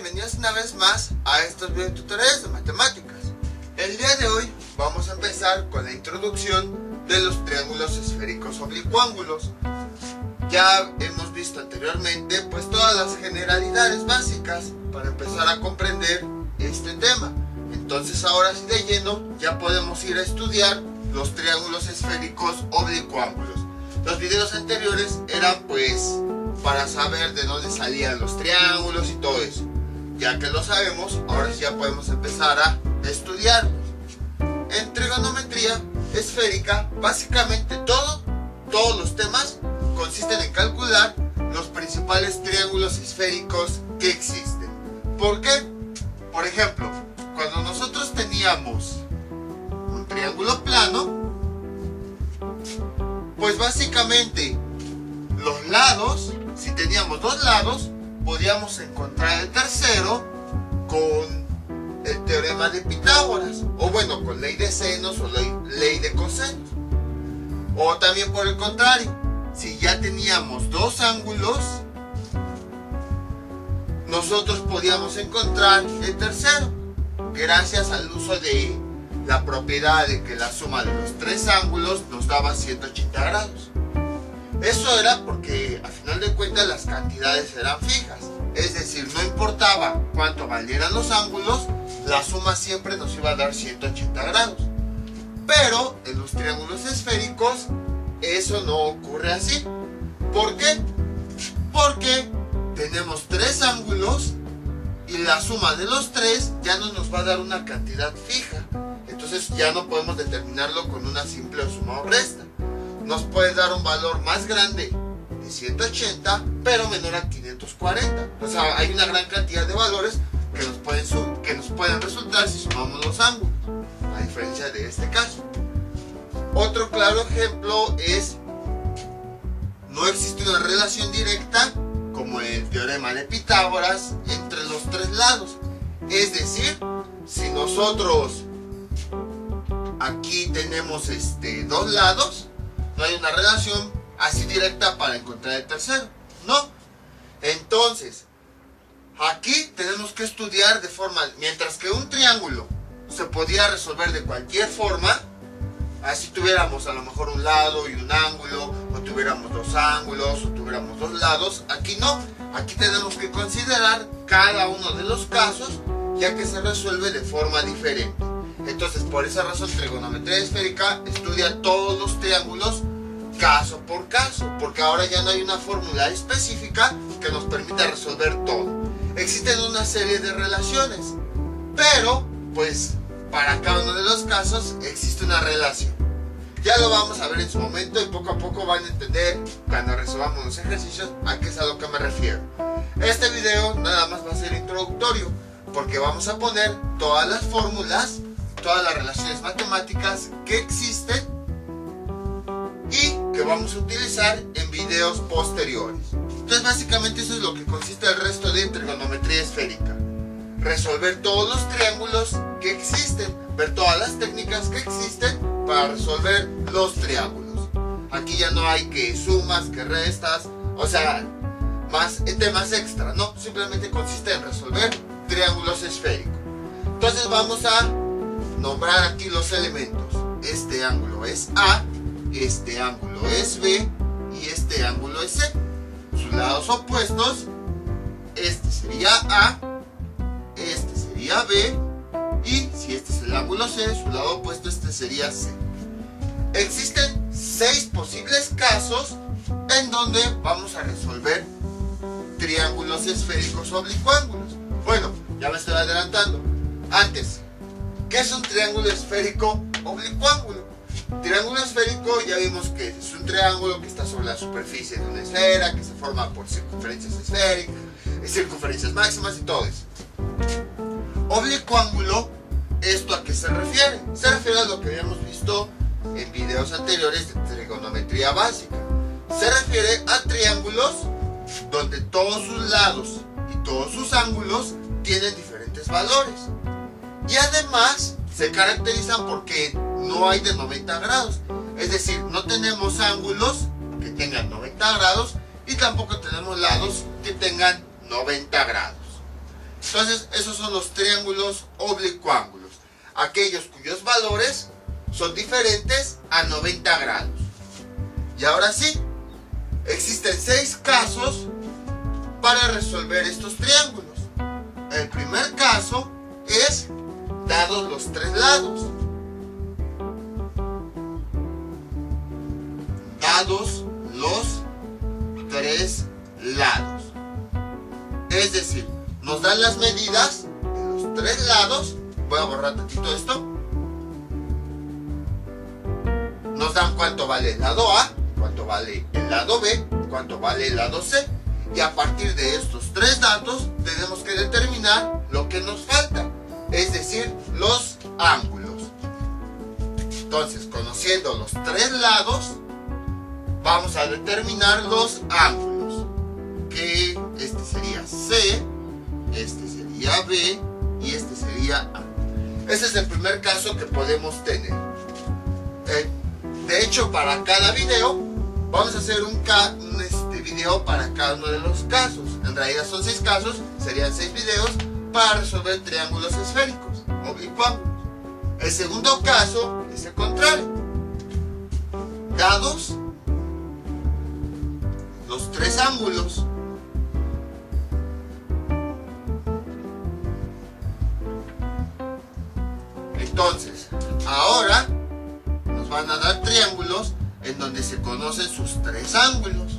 bienvenidos una vez más a estos videotutoriales de matemáticas. El día de hoy vamos a empezar con la introducción de los triángulos esféricos oblicuángulos. Ya hemos visto anteriormente pues todas las generalidades básicas para empezar a comprender este tema. Entonces ahora sí de lleno ya podemos ir a estudiar los triángulos esféricos oblicuángulos. Los videos anteriores eran pues para saber de dónde salían los triángulos y todo eso. Ya que lo sabemos, ahora sí ya podemos empezar a estudiarlos. En trigonometría esférica, básicamente todos los temas consisten en calcular los principales triángulos esféricos que existen. ¿Por qué? Por ejemplo, cuando nosotros teníamos un triángulo plano, pues básicamente los lados, si teníamos dos lados, podíamos encontrar el tercero con el teorema de Pitágoras, o bueno, con ley de senos o ley de cosenos. O también por el contrario, si ya teníamos dos ángulos, nosotros podíamos encontrar el tercero, gracias al uso de la propiedad de que la suma de los tres ángulos nos daba 180 grados. Eso era porque a final de cuentas las cantidades eran fijas, es decir, no importaba cuánto valieran los ángulos, la suma siempre nos iba a dar 180 grados. Pero en los triángulos esféricos eso no ocurre así. ¿Por qué? Porque tenemos tres ángulos y la suma de los tres ya no nos va a dar una cantidad fija. Entonces ya no podemos determinarlo con una simple suma o resta. Nos puede dar un valor más grande de 180, pero menor a 540. O sea, hay una gran cantidad de valores que nos pueden resultar si sumamos los ángulos, a diferencia de este caso. Otro claro ejemplo es, no existe una relación directa, como el teorema de Pitágoras, entre los tres lados. Es decir, si nosotros aquí tenemos dos lados, no hay una relación así directa para encontrar el tercero, no. Entonces, aquí tenemos que estudiar de forma, mientras que un triángulo se podía resolver de cualquier forma, así tuviéramos a lo mejor un lado y un ángulo, o tuviéramos dos ángulos, o tuviéramos dos lados, aquí no. Aquí tenemos que considerar cada uno de los casos, ya que se resuelve de forma diferente. Entonces, por esa razón, trigonometría esférica estudia todos los triángulos caso por caso, porque ahora ya no hay una fórmula específica que nos permita resolver todo. Existen una serie de relaciones, pero pues para cada uno de los casos existe una relación. Ya lo vamos a ver en su momento y poco a poco van a entender cuando resolvamos los ejercicios a qué es a lo que me refiero. Este video nada más va a ser introductorio, porque vamos a poner todas las fórmulas, todas las relaciones matemáticas que existen y que vamos a utilizar en videos posteriores. Entonces básicamente eso es lo que consiste el resto de trigonometría esférica: resolver todos los triángulos que existen, ver todas las técnicas que existen para resolver los triángulos. Aquí ya no hay que sumas, que restas, o sea, más temas extra, no, simplemente consiste en resolver triángulos esféricos. Entonces vamos a nombrar aquí los elementos. Este ángulo es A, este ángulo es B y este ángulo es C. Sus lados opuestos, este sería A, este sería B, y si este es el ángulo C, su lado opuesto este sería C. Existen 6 posibles casos en donde vamos a resolver triángulos esféricos oblicuángulos. Bueno, ya me estoy adelantando. Antes, ¿qué es un triángulo esférico oblicuángulo? Triángulo esférico ya vimos que es un triángulo que está sobre la superficie de una esfera, que se forma por circunferencias esféricas, circunferencias máximas y todo eso. Oblicuángulo, ¿esto a qué se refiere? Se refiere a lo que habíamos visto en videos anteriores de trigonometría básica. Se refiere a triángulos donde todos sus lados y todos sus ángulos tienen diferentes valores. Y además se caracterizan porque no hay de 90 grados. Es decir, no tenemos ángulos que tengan 90 grados y tampoco tenemos lados que tengan 90 grados. Entonces, esos son los triángulos oblicuángulos, aquellos cuyos valores son diferentes a 90 grados. Y ahora sí, existen 6 casos para resolver estos triángulos. El primer caso es dados los 3 lados. Dados los 3 lados. Es decir, nos dan las medidas de los 3 lados. Voy a borrar tantito esto. Nos dan cuánto vale el lado A, cuánto vale el lado B, cuánto vale el lado C. Y a partir de estos 3 datos tenemos que determinar lo que nos falta, es decir, los ángulos. Entonces, conociendo los 3 lados, vamos a determinar los ángulos, que este sería C, este sería B y este sería A. Ese es el primer caso que podemos tener. De hecho, para cada video vamos a hacer un video para cada uno de los casos. En realidad son 6 casos, serían 6 videos para resolver triángulos esféricos oblicuángulos. El segundo caso es el contrario. Dados los 3 ángulos, entonces ahora nos van a dar triángulos en donde se conocen sus 3 ángulos.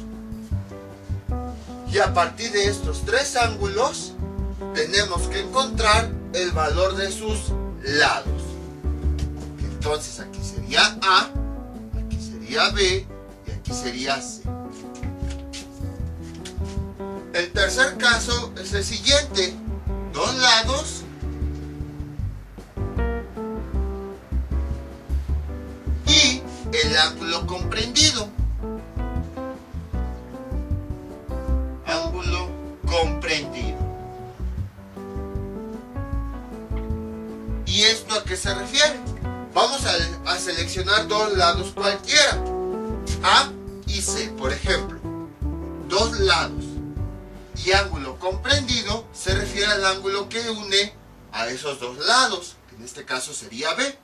Y a partir de estos 3 ángulos tenemos que encontrar el valor de sus lados. Entonces aquí sería A, aquí sería B y aquí sería C. El tercer caso es el siguiente. 2 lados y el ángulo comprendido. Ángulo comprendido. ¿Y esto a qué se refiere? Vamos a seleccionar 2 lados cualquiera, A y C, por ejemplo. 2 lados y ángulo comprendido se refiere al ángulo que une a esos 2 lados, que en este caso sería B.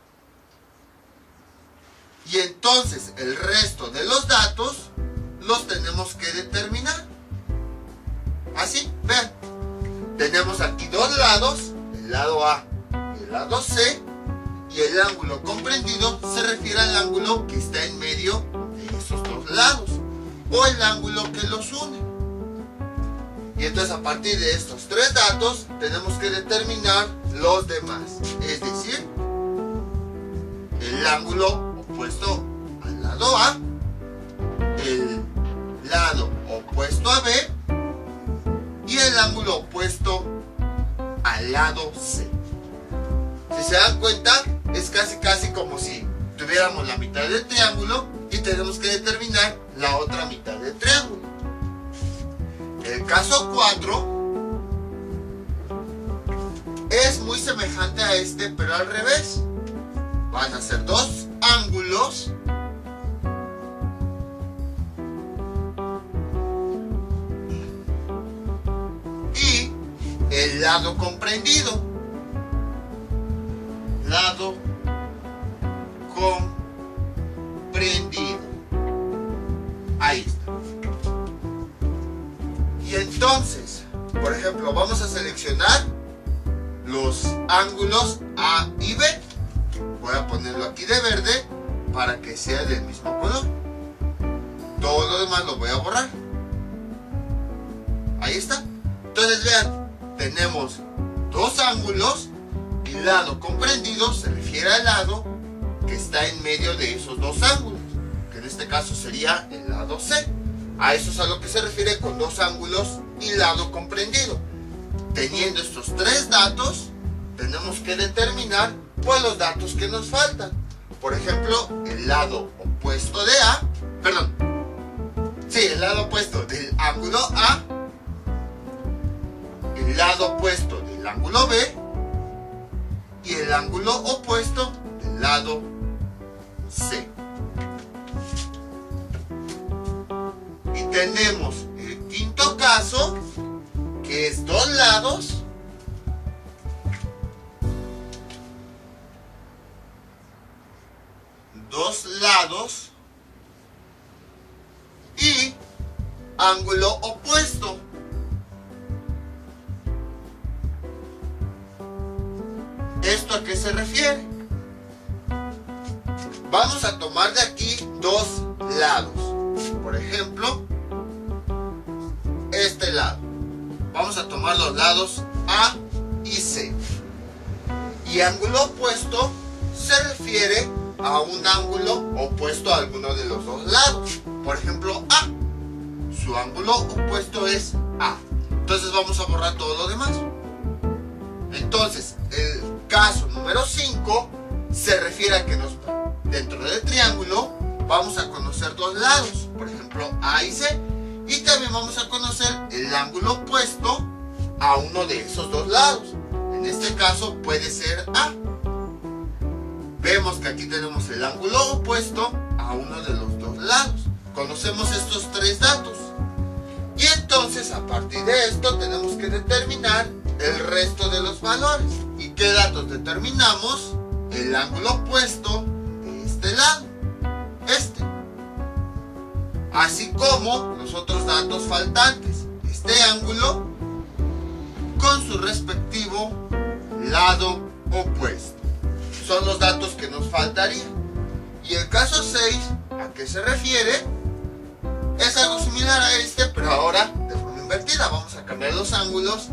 Y entonces el resto de los datos los tenemos que determinar. Así, vean, tenemos aquí 2 lados, el lado A y el lado C, y el ángulo comprendido se refiere al ángulo que está en medio de esos 2 lados, o el ángulo que los une. Y entonces a partir de estos 3 datos tenemos que determinar los demás, es decir, el ángulo opuesto al lado A, el lado opuesto a B y el ángulo opuesto al lado C. Si se dan cuenta, es casi como si tuviéramos la mitad del triángulo y tenemos que determinar la otra mitad del triángulo. El caso 4 es muy semejante a este, pero al revés. Van a ser 2 ángulos y el lado comprendido. Lado comprendido. Ahí está. Y entonces, por ejemplo, vamos a seleccionar los ángulos A y B. Voy a ponerlo aquí de verde para que sea del mismo color. Todo lo demás lo voy a borrar. Ahí está. Entonces vean, tenemos 2 ángulos y lado comprendido se refiere al lado que está en medio de esos 2 ángulos, que en este caso sería el lado C. A eso es a lo que se refiere con 2 ángulos y lado comprendido. Teniendo estos 3 datos, tenemos que determinar pues los datos que nos faltan. Por ejemplo, el lado opuesto de A, el lado opuesto del ángulo A, el lado opuesto del ángulo B y el ángulo opuesto del lado C. Y tenemos el quinto caso, que es 2 lados dos lados y ángulo opuesto. ¿Esto a qué se refiere? Vamos a tomar de aquí dos lados. Por ejemplo, este lado. Vamos a tomar los lados A y C. Y ángulo opuesto se refiere a un ángulo opuesto a alguno de los dos lados. Por ejemplo, A. Su ángulo opuesto es A. Entonces vamos a borrar todo lo demás. Entonces, el caso número 5 se refiere a que dentro del triángulo vamos a conocer dos lados. Por ejemplo, A y C. Y también vamos a conocer el ángulo opuesto a uno de esos dos lados. En este caso puede ser A. Vemos que aquí tenemos el ángulo opuesto a uno de los dos lados. Conocemos estos tres datos. Y entonces a partir de esto tenemos que determinar el resto de los valores. ¿Y qué datos determinamos? El ángulo opuesto de este lado. Este. Así como los otros datos faltantes. Este ángulo con su respectivo lado opuesto. Son los datos que nos faltarían. Y el caso 6, ¿a qué se refiere? Es algo similar a este, pero ahora de forma invertida. Vamos a cambiar los ángulos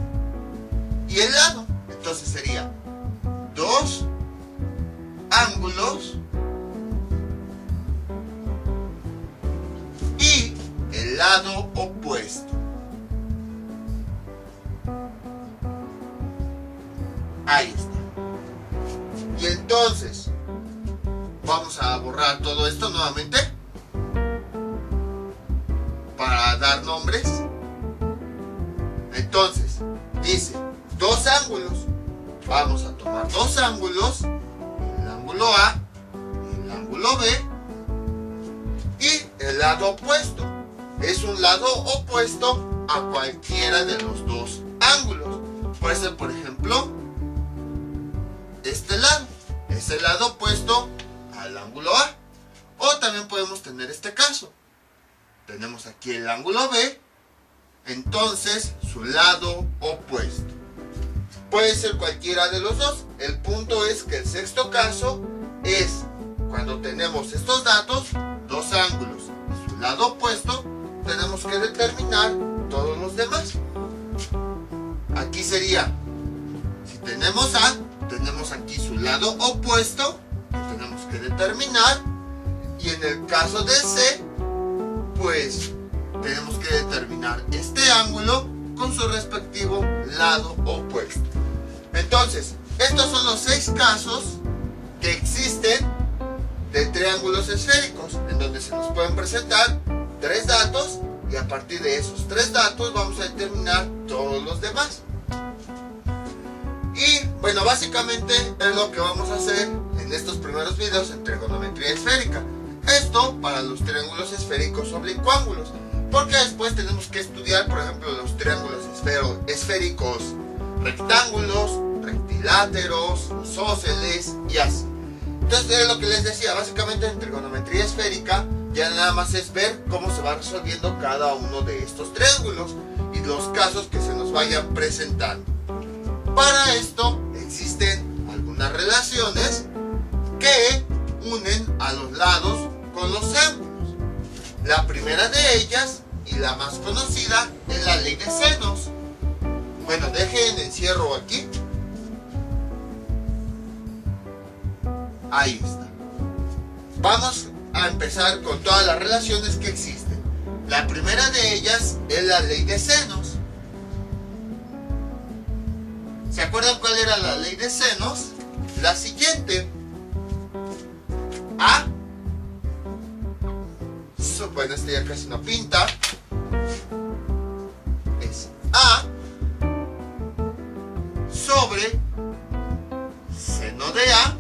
y el lado. Entonces sería dos ángulos y el lado opuesto. Ahí está. Y entonces vamos a borrar todo esto nuevamente para dar nombres. Entonces dice dos ángulos. Vamos a tomar dos ángulos, el ángulo A, el ángulo B y el lado opuesto. Es un lado opuesto a cualquiera de los dos ángulos. Puede ser, por ejemplo, este lado. Es el lado opuesto al ángulo A. O también podemos tener este caso. Tenemos aquí el ángulo B, entonces su lado opuesto. Puede ser cualquiera de los dos. El punto es que el sexto caso es cuando tenemos estos datos, dos ángulos y su lado opuesto, tenemos que determinar todos los demás. Aquí sería, si tenemos A, tenemos aquí su lado opuesto, que tenemos que determinar. Y en el caso de C, pues tenemos que determinar este ángulo con su respectivo lado opuesto. Entonces, estos son los 6 casos que existen de triángulos esféricos, en donde se nos pueden presentar 3 datos y a partir de esos 3 datos vamos a determinar todos los demás. Y bueno, básicamente es lo que vamos a hacer en estos primeros videos en trigonometría esférica. Esto para los triángulos esféricos oblicuángulos, porque después tenemos que estudiar, por ejemplo, los triángulos esféricos rectángulos, rectiláteros, isósceles y así. Entonces es lo que les decía, básicamente en trigonometría esférica ya nada más es ver cómo se va resolviendo cada uno de estos triángulos y los casos que se nos vayan presentando. Para esto existen algunas relaciones que unen a los lados con los ángulos. La primera de ellas y la más conocida es la ley de senos. Bueno, dejen encierro aquí. Ahí está. Vamos a empezar con todas las relaciones que existen. La primera de ellas es la ley de senos. ¿Se acuerdan cuál era la ley de senos? La siguiente. A. Bueno, este ya casi no pinta. Es A sobre seno de A.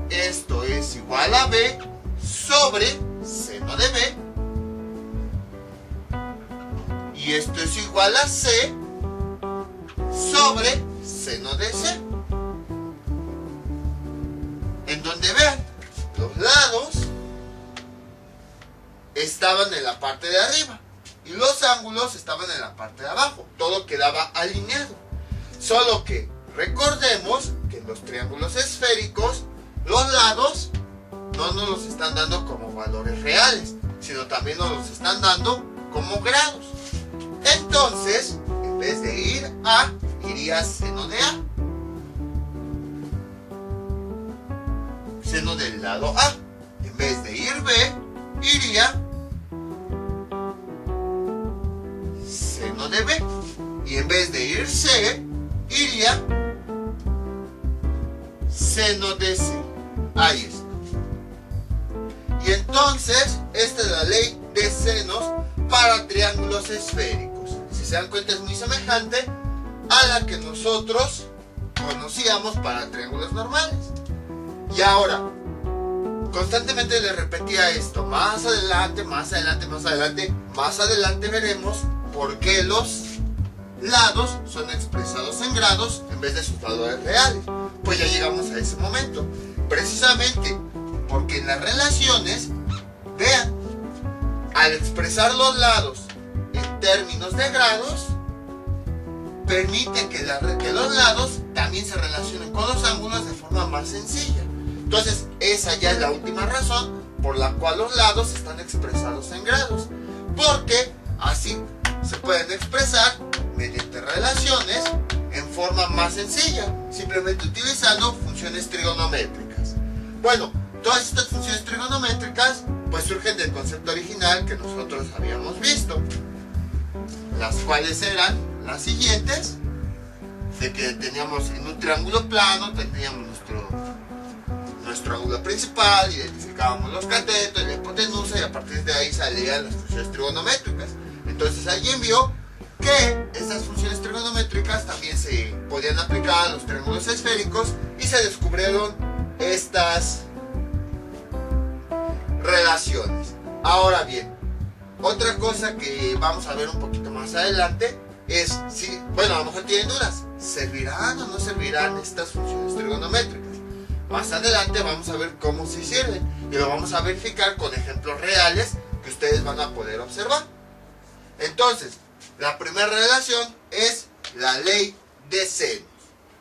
Esto es igual a B sobre seno de B. Y esto es igual a C sobre seno de C. En donde vean, lados estaban en la parte de arriba y los ángulos estaban en la parte de abajo. Todo quedaba alineado. Solo que recordemos que en los triángulos esféricos los lados no nos los están dando como valores reales, sino también nos los están dando como grados. Entonces, en vez de ir A, iría seno de A. Seno del lado A. En vez de ir B, iría seno de B. Y en vez de ir C, iría seno de C. Ahí está. Y entonces, esta es la ley de senos para triángulos esféricos. Si se dan cuenta, es muy semejante a la que nosotros conocíamos para triángulos normales. Y ahora, constantemente le repetía esto. Más adelante, más adelante, más adelante, más adelante veremos por qué los lados son expresados en grados en vez de sus valores reales. Pues ya llegamos a ese momento. Precisamente porque en las relaciones, vean, al expresar los lados en términos de grados, permite que los lados también se relacionen con los ángulos de forma más sencilla. Entonces, esa ya es la última razón por la cual los lados están expresados en grados. Porque así se pueden expresar mediante relaciones en forma más sencilla, simplemente utilizando funciones trigonométricas. Bueno, todas estas funciones trigonométricas pues surgen del concepto original que nosotros habíamos visto, las cuales eran las siguientes: de que teníamos en un triángulo plano, teníamos nuestro ángulo principal, identificábamos los catetos y la hipotenusa, y a partir de ahí salían las funciones trigonométricas. Entonces alguien vio que estas funciones trigonométricas también se podían aplicar a los triángulos esféricos y se descubrieron estas relaciones. Ahora bien, otra cosa que vamos a ver un poquito más adelante es si, bueno, a lo mejor tienen dudas, ¿servirán o no servirán estas funciones trigonométricas? Más adelante vamos a ver cómo se sirven y lo vamos a verificar con ejemplos reales que ustedes van a poder observar. Entonces, la primera relación es la ley de senos.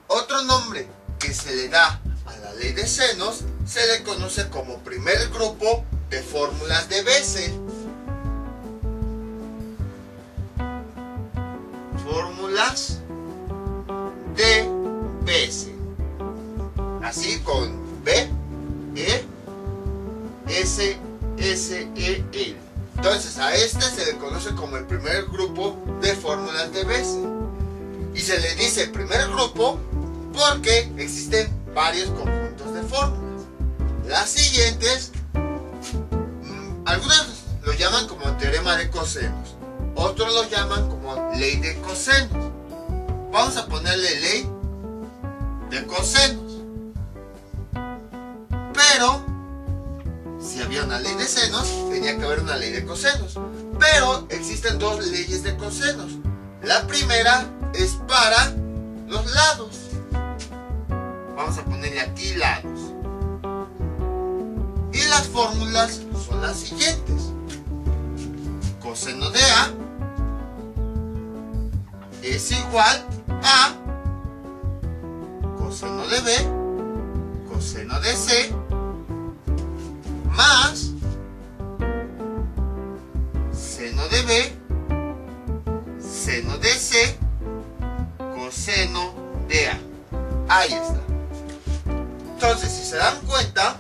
Otro nombre que se le da a la ley de senos se le conoce como primer grupo de fórmulas de Bessel. Fórmulas de Bessel. Así con B, E, S, S, E, L. Entonces a este se le conoce como el primer grupo de fórmulas de Bessel. Y se le dice primer grupo porque existen varios conjuntos de fórmulas. Las siguientes, algunos lo llaman como teorema de cosenos, otros lo llaman como ley de cosenos. Vamos a ponerle ley de cosenos. Pero si había una ley de senos, tenía que haber una ley de cosenos. Pero existen dos leyes de cosenos. La primera es para los lados. Vamos a ponerle aquí lados. Y las fórmulas son las siguientes. Coseno de A es igual a coseno de B, coseno de C, más seno de B, seno de C, coseno de A. Ahí está. Entonces, si se dan cuenta,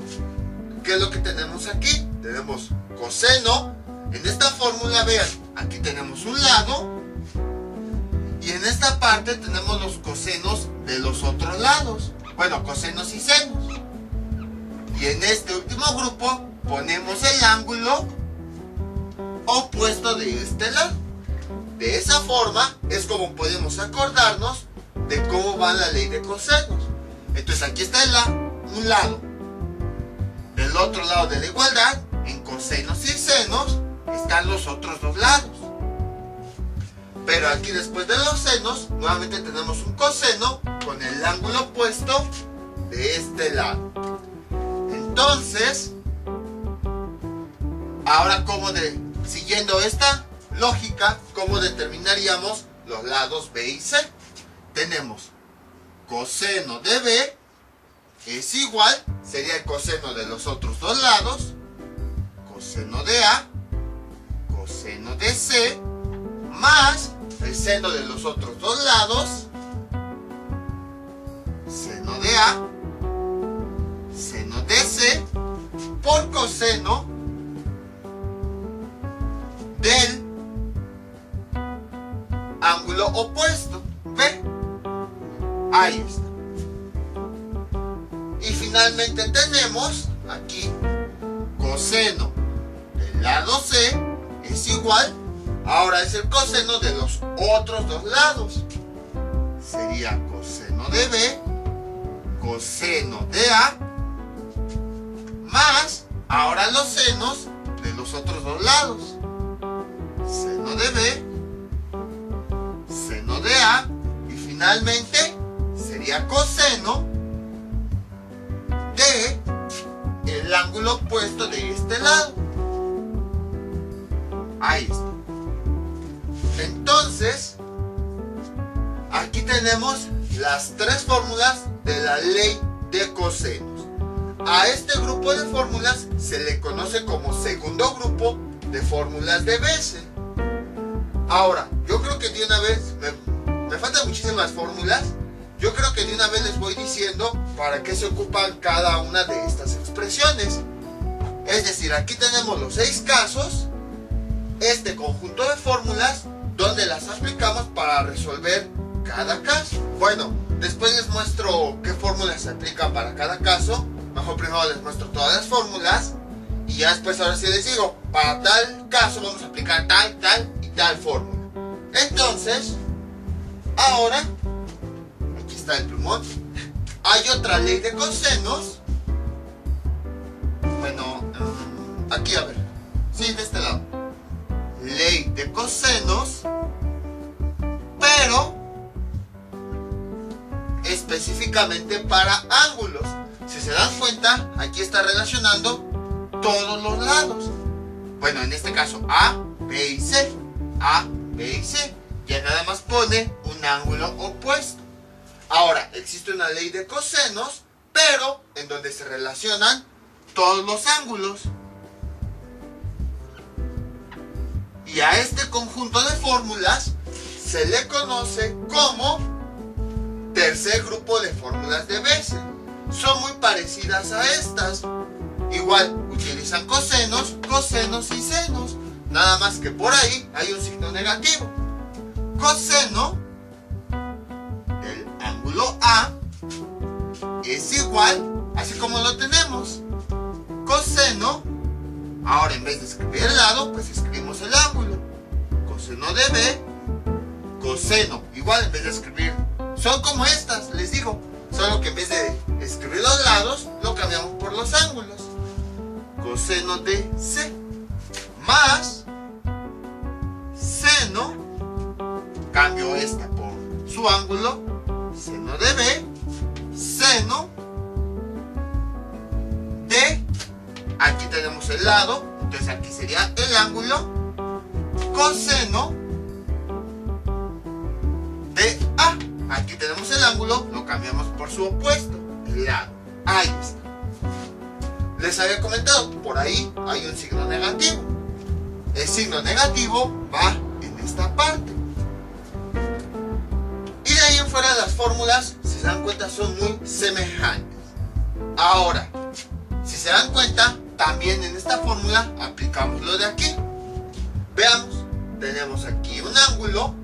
¿qué es lo que tenemos aquí? Tenemos coseno. En esta fórmula, vean, aquí tenemos un lado y en esta parte tenemos los cosenos de los otros lados. Bueno, cosenos y senos. Y en este último grupo ponemos el ángulo opuesto de este lado. De esa forma es como podemos acordarnos de cómo va la ley de cosenos. Entonces aquí está un lado. Del otro lado de la igualdad, en cosenos y senos, están los otros dos lados. Pero aquí después de los senos, nuevamente tenemos un coseno con el ángulo opuesto de este lado. Entonces, Ahora, siguiendo esta lógica, ¿cómo determinaríamos los lados B y C? Tenemos coseno de B es igual, sería el coseno de los otros dos lados, coseno de A, coseno de C, más el seno de los otros dos lados, seno de A, seno de C, por coseno del ángulo opuesto, B. Ahí está. Y finalmente tenemos aquí coseno del lado C es igual, ahora es el coseno de los otros dos lados. Sería coseno de B, coseno de A, más ahora los senos de los otros dos lados. Seno de B, seno de A, y finalmente sería coseno de el ángulo opuesto de este lado. Ahí está. Entonces, aquí tenemos las tres fórmulas de la ley de cosenos. A este grupo de fórmulas se le conoce como segundo grupo de fórmulas de Bessel. Ahora, yo creo que de una vez, me faltan muchísimas fórmulas. Yo creo que de una vez les voy diciendo para qué se ocupan cada una de estas expresiones. Es decir, aquí tenemos los 6 casos, este conjunto de fórmulas, donde las aplicamos para resolver cada caso. Bueno, después les muestro qué fórmulas se aplican para cada caso. Mejor primero les muestro todas las fórmulas y ya después ahora sí les digo, para tal caso vamos a aplicar tal, tal y tal fórmula. Entonces, ahora, aquí está el plumón, hay otra ley de cosenos. Bueno, aquí a ver, sí, de este lado. Ley de cosenos, pero específicamente para ángulos. Si se dan cuenta, aquí está relacionando todos los lados. Bueno, en este caso A, B y C. A, B y C. Ya nada más pone un ángulo opuesto. Ahora, existe una ley de cosenos, pero en donde se relacionan todos los ángulos. Y a este conjunto de fórmulas se le conoce como tercer grupo de fórmulas de Bessel. Son muy parecidas a estas. Igual utilizan cosenos, cosenos y senos. Nada más que por ahí hay un signo negativo. Coseno del ángulo A es igual, así como lo tenemos, coseno. Ahora en vez de escribir el lado, pues escribimos el ángulo. Coseno de B, coseno. Igual en vez de escribir, son como estas, les digo. Solo que en vez de escribir los lados, lo cambiamos por los ángulos. Coseno de C, más seno, cambio esta por su ángulo, seno de B, seno de, aquí tenemos el lado, entonces aquí sería el ángulo, coseno de A. Aquí tenemos el ángulo, lo cambiamos por su opuesto, el lado. Ahí está. Les había comentado, por ahí hay un signo negativo. El signo negativo va en esta parte. Y de ahí en fuera las fórmulas, si se dan cuenta, son muy semejantes. Ahora, si se dan cuenta, también en esta fórmula aplicamos lo de aquí. Veamos, tenemos aquí un ángulo.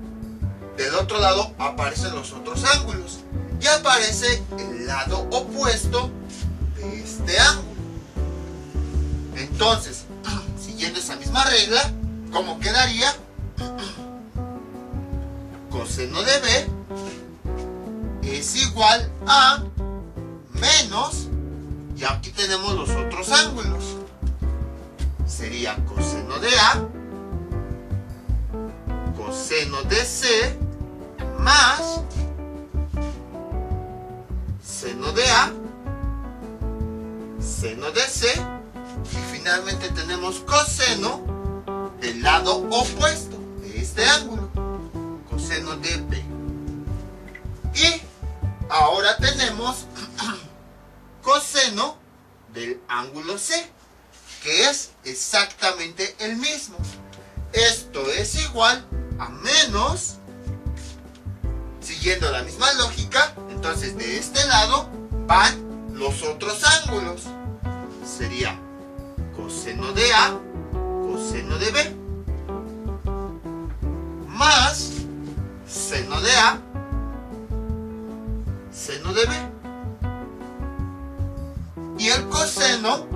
Del otro lado aparecen los otros ángulos y aparece el lado opuesto de este ángulo. Entonces, siguiendo esa misma regla, ¿cómo quedaría? Coseno de B es igual a menos, y aquí tenemos los otros ángulos. Sería coseno de A, coseno de C, más seno de A, seno de C, y finalmente finalmente tenemos coseno del lado opuesto de este ángulo, coseno de B. Y ahora tenemos coseno del ángulo C, que es exactamente el mismo. Esto es igual a menos, siguiendo la misma lógica, entonces de este lado van los otros ángulos. Sería coseno de A, coseno de B, más seno de A, seno de B. Y el coseno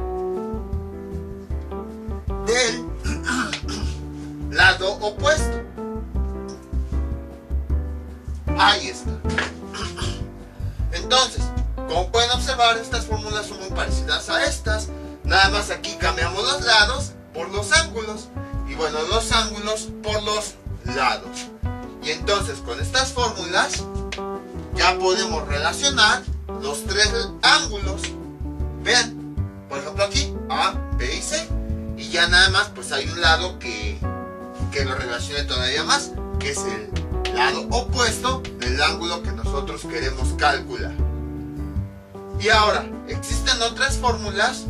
del lado opuesto. Ahí está. Entonces, como pueden observar, estas fórmulas son muy parecidas a estas. Nada más aquí cambiamos los lados por los ángulos. Y bueno, los ángulos por los lados. Y entonces, con estas fórmulas ya podemos relacionar los tres ángulos. Vean, por ejemplo aquí, A, B y C. Y ya nada más pues hay un lado que lo relacione todavía más, que es el lado opuesto del ángulo que nosotros queremos calcular. Y ahora, existen otras fórmulas,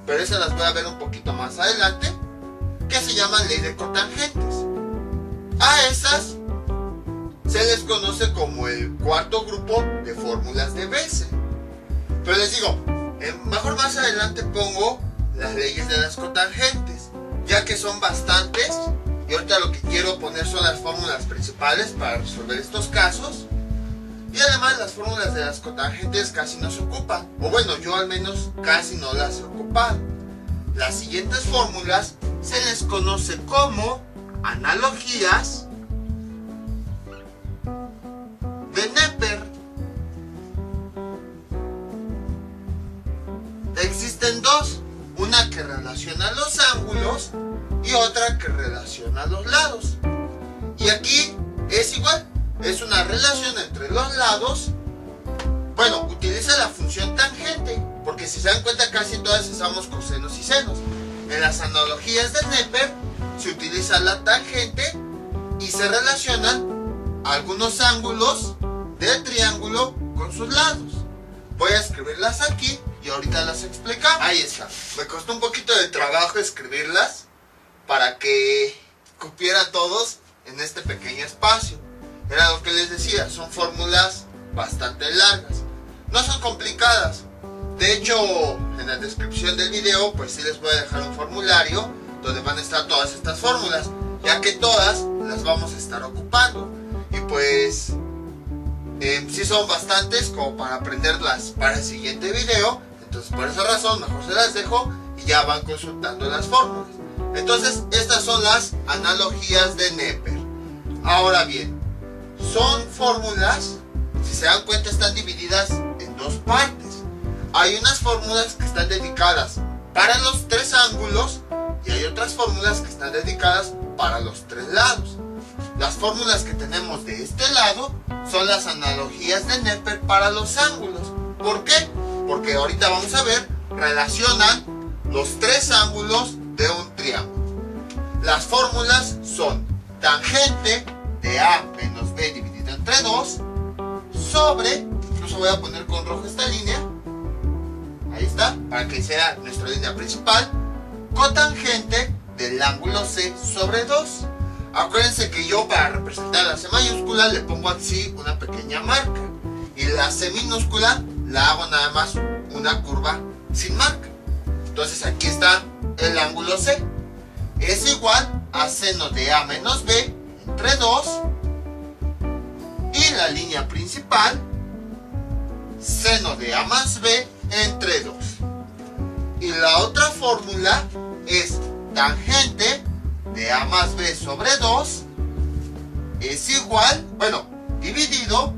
pero esas las voy a ver un poquito más adelante, que se llaman ley de cotangentes. A esas se les conoce como el cuarto grupo de fórmulas de Bessel. Pero les digo, mejor más adelante pongo las leyes de las cotangentes, ya que son bastantes. Y ahorita lo que quiero poner son las fórmulas principales para resolver estos casos. Y además las fórmulas de las cotangentes casi no se ocupan. O bueno, yo al menos casi no las he ocupado. Las siguientes fórmulas se les conoce como analogías de Neper. Existen dos. Una que relaciona los ángulos y otra que relaciona los lados. Y aquí es igual, es una relación entre los lados. Bueno, utiliza la función tangente, porque si se dan cuenta casi todas usamos cosenos y senos. En las analogías de Neper se utiliza la tangente y se relacionan algunos ángulos del triángulo con sus lados. Voy a escribirlas aquí y ahorita las explicamos. Ahí está. Me costó un poquito de trabajo escribirlas para que cupieran todos en este pequeño espacio. Era lo que les decía, son fórmulas bastante largas. No son complicadas. De hecho, en la descripción del video, pues sí les voy a dejar un formulario donde van a estar todas estas fórmulas, ya que todas las vamos a estar ocupando. Y pues sí son bastantes como para aprenderlas para el siguiente video. Entonces por esa razón mejor se las dejo y ya van consultando las fórmulas. Entonces estas son las analogías de Neper. Ahora bien, son fórmulas, si se dan cuenta están divididas en dos partes. Hay unas fórmulas que están dedicadas para los tres ángulos y hay otras fórmulas que están dedicadas para los tres lados. Las fórmulas que tenemos de este lado son las analogías de Neper para los ángulos. ¿Por qué? Porque ahorita vamos a ver, relacionan los tres ángulos de un triángulo. Las fórmulas son tangente de A menos B dividido entre 2 sobre, incluso voy a poner con rojo esta línea, ahí está, para que sea nuestra línea principal, cotangente del ángulo C sobre 2. Acuérdense que yo para representar la C mayúscula le pongo así una pequeña marca y la C minúscula la hago nada más una curva sin marca. Entonces aquí está el ángulo C. Es igual a seno de A menos B entre 2 y la línea principal seno de A más B entre 2. Y la otra fórmula es tangente de A más B sobre 2 es igual, bueno, dividido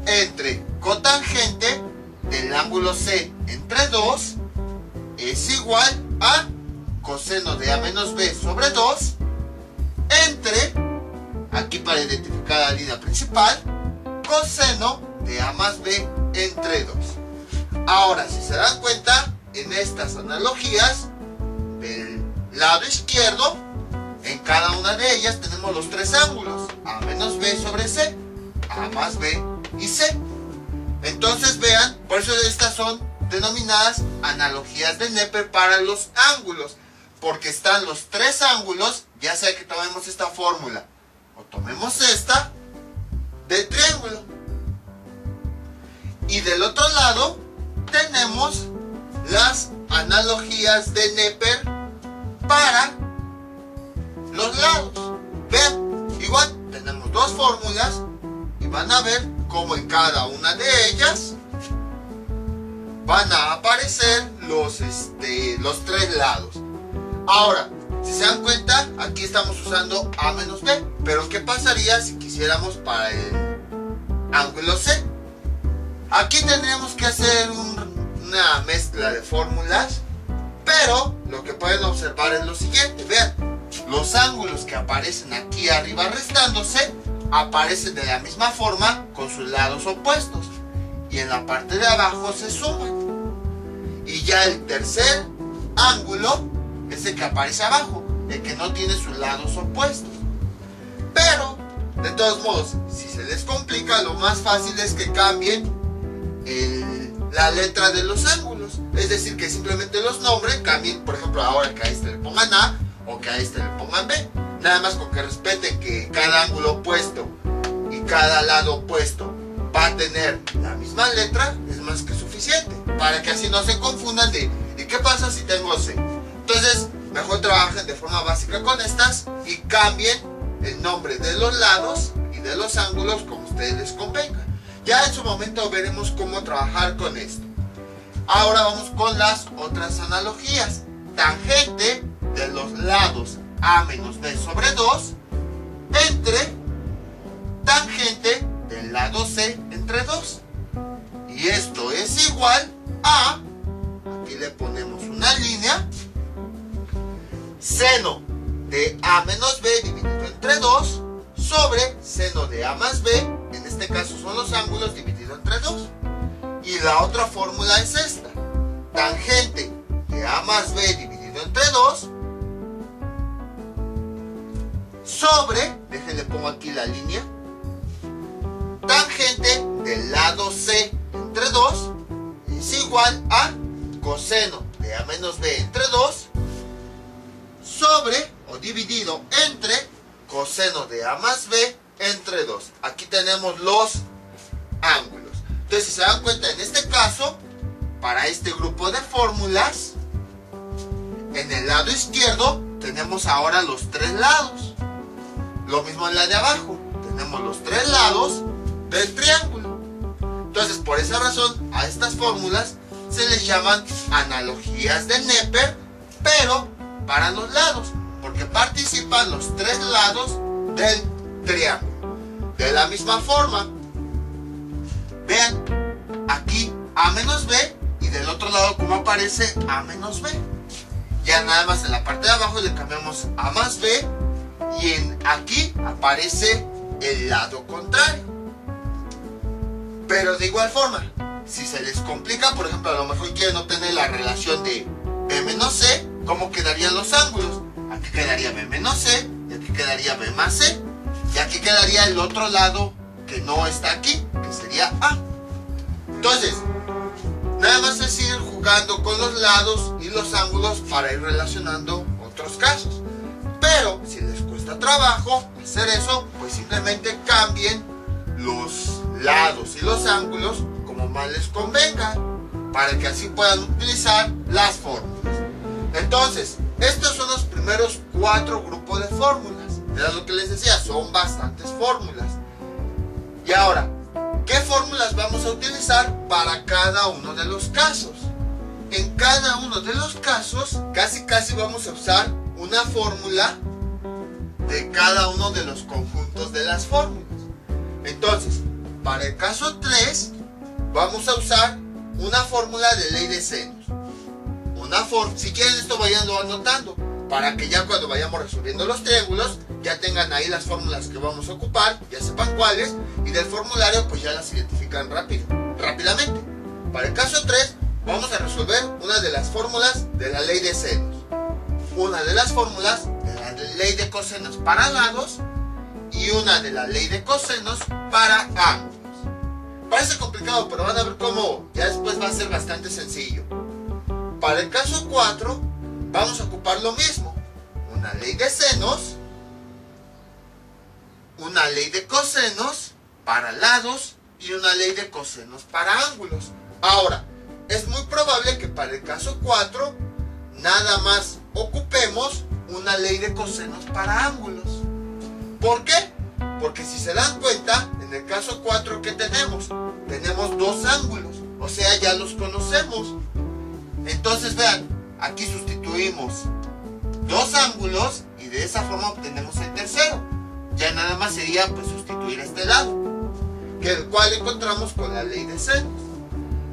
entre cotangente del ángulo C entre 2 es igual a coseno de A menos B sobre 2 entre, aquí para identificar la línea principal, coseno de A más B entre 2. Ahora, si se dan cuenta, en estas analogías, del lado izquierdo, en cada una de ellas tenemos los tres ángulos, A menos B sobre C, A más B y C. Entonces vean, por eso estas son denominadas analogías de Neper para los ángulos, porque están los tres ángulos, ya sea que tomemos esta fórmula o tomemos esta de triángulo. Y del otro lado tenemos las analogías de Neper para los lados. Vean, igual tenemos dos fórmulas y van a ver cómo en cada una de ellas van a aparecer los tres lados. Ahora, si se dan cuenta, aquí estamos usando A menos B, pero ¿qué pasaría si quisiéramos para el ángulo C? Aquí tendríamos que hacer una mezcla de fórmulas, pero lo que pueden observar es lo siguiente. Vean, los ángulos que aparecen aquí arriba restándose aparecen de la misma forma con sus lados opuestos, y en la parte de abajo se suman. Y ya el tercer ángulo es el que aparece abajo, el que no tiene sus lados opuestos. Pero, de todos modos, si se les complica, lo más fácil es que cambien la letra de los ángulos. Es decir, que simplemente los nombres cambien. Por ejemplo, ahora que a este le pongan A o que a este le pongan B. Nada más con que respeten que cada ángulo opuesto y cada lado opuesto va a tener la misma letra, es más que suficiente. Para que así no se confundan de ¿y qué pasa si tengo C? Entonces, mejor trabajen de forma básica con estas y cambien el nombre de los lados y de los ángulos como ustedes les convenga. Ya en su momento veremos cómo trabajar con esto. Ahora vamos con las otras analogías. Tangente de los lados A menos B sobre 2 entre tangente del lado C entre 2. Y esto es igual a, aquí le ponemos una línea, seno de A menos B dividido entre 2 sobre seno de A más B, en este caso son los ángulos, dividido entre 2. Y la otra fórmula es esta, tangente de A más B dividido entre 2 sobre, déjenle pongo aquí la línea, tangente del lado C entre 2 es igual a coseno de A menos B entre 2 sobre o dividido entre coseno de A más B entre 2. Aquí tenemos los ángulos. Entonces, si se dan cuenta, en este caso, para este grupo de fórmulas, en el lado izquierdo tenemos ahora los tres lados. Lo mismo en la de abajo, tenemos los tres lados del triángulo. Entonces, por esa razón, a estas fórmulas se les llaman analogías de Neper, pero para los lados, porque participan los tres lados del triángulo. De la misma forma, vean, aquí A menos B y del otro lado como aparece A menos B. Ya nada más en la parte de abajo le cambiamos A más B y aquí aparece el lado contrario. Pero de igual forma, si se les complica, por ejemplo, a lo mejor quieren obtener la relación de B menos C, ¿cómo quedarían los ángulos? Aquí quedaría B menos C, y aquí quedaría B más C, y aquí quedaría el otro lado que no está aquí, que sería A. Entonces, nada más es ir jugando con los lados y los ángulos para ir relacionando otros casos. Pero, si les cuesta trabajo hacer eso, pues simplemente cambien los lados y los ángulos como más les convenga, para que así puedan utilizar las fórmulas. Entonces, estos son los primeros 4 grupos de fórmulas. Era lo que les decía, son bastantes fórmulas. Y ahora, ¿qué fórmulas vamos a utilizar para cada uno de los casos? En cada uno de los casos, casi vamos a usar una fórmula de cada uno de los conjuntos de las fórmulas. Entonces, para el caso 3, vamos a usar una fórmula de ley de senos. Si quieren esto, vayanlo anotando, para que ya cuando vayamos resolviendo los triángulos, ya tengan ahí las fórmulas que vamos a ocupar, ya sepan cuáles, y del formulario pues ya las identifican rápidamente. Para el caso 3, vamos a resolver una de las fórmulas de la ley de senos, una de las fórmulas de la ley de cosenos para lados y una de la ley de cosenos para ángulos. Parece complicado, pero van a ver cómo ya después va a ser bastante sencillo. Para el caso 4 vamos a ocupar lo mismo, una ley de senos, una ley de cosenos para lados y una ley de cosenos para ángulos. Ahora, es muy probable que para el caso 4 nada más ocupemos una ley de cosenos para ángulos. ¿Por qué? Porque si se dan cuenta, en el caso 4 ¿qué tenemos? Tenemos dos ángulos, o sea, ya los conocemos. Entonces vean, aquí sustituimos dos ángulos y de esa forma obtenemos el tercero. Ya nada más sería pues sustituir este lado, que el cual encontramos con la ley de senos.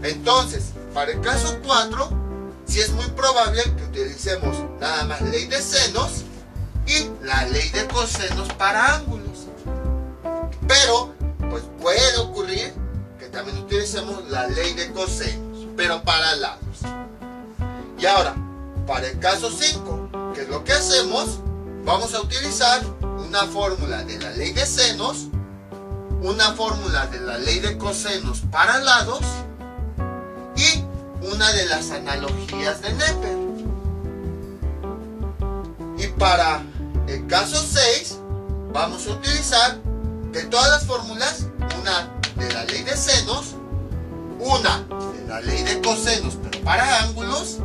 Entonces, para el caso 4, sí es muy probable que utilicemos nada más ley de senos y la ley de cosenos para ángulos. Pero, pues puede ocurrir que también utilicemos la ley de cosenos, pero para lados. Y ahora, para el caso 5, ¿qué es lo que hacemos? Vamos a utilizar una fórmula de la ley de senos, una fórmula de la ley de cosenos para lados y una de las analogías de Neper. Y para el caso 6 vamos a utilizar de todas las fórmulas una de la ley de senos, una de la ley de cosenos pero para ángulos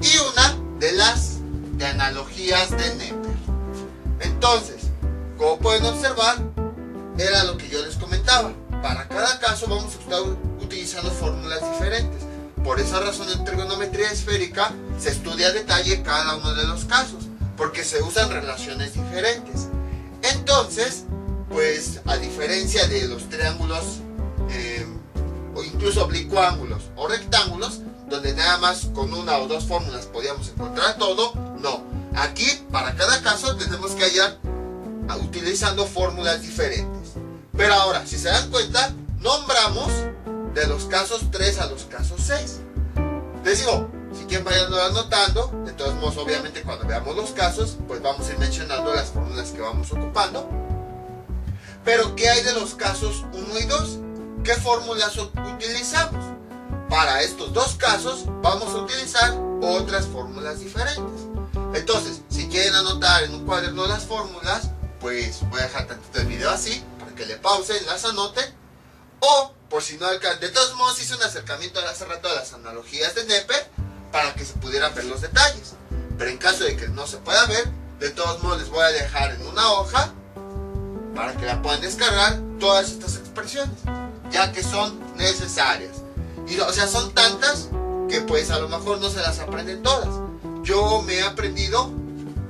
y una de las de analogías de Neper. Entonces, como pueden observar, era lo que yo les comentaba. Para cada caso vamos a estar utilizando fórmulas diferentes. Por esa razón en trigonometría esférica se estudia a detalle cada uno de los casos, porque se usan relaciones diferentes. Entonces, pues a diferencia de los triángulos o incluso oblicuángulos o rectángulos, donde nada más con una o dos fórmulas podíamos encontrar todo, no. Aquí, para cada caso, tenemos que hallar utilizando fórmulas diferentes. Pero ahora, si se dan cuenta, nombramos de los casos 3 a los casos 6. Les digo, si quieren vayan anotando, de todos modos, obviamente, cuando veamos los casos, pues vamos a ir mencionando las fórmulas que vamos ocupando. Pero, ¿qué hay de los casos 1 y 2? ¿Qué fórmulas utilizamos? Para estos dos casos, vamos a utilizar otras fórmulas diferentes. Entonces, si quieren anotar en un cuaderno las fórmulas, pues voy a dejar tantito el video así, para que le pausen, las anoten. O, por si no alcanzan, de todos modos hice un acercamiento hace rato a las analogías de Neper, para que se pudieran ver los detalles. Pero en caso de que no se pueda ver, de todos modos les voy a dejar en una hoja, para que la puedan descargar, todas estas expresiones, ya que son necesarias. Y, o sea, son tantas, que pues a lo mejor no se las aprenden todas. Yo me he aprendido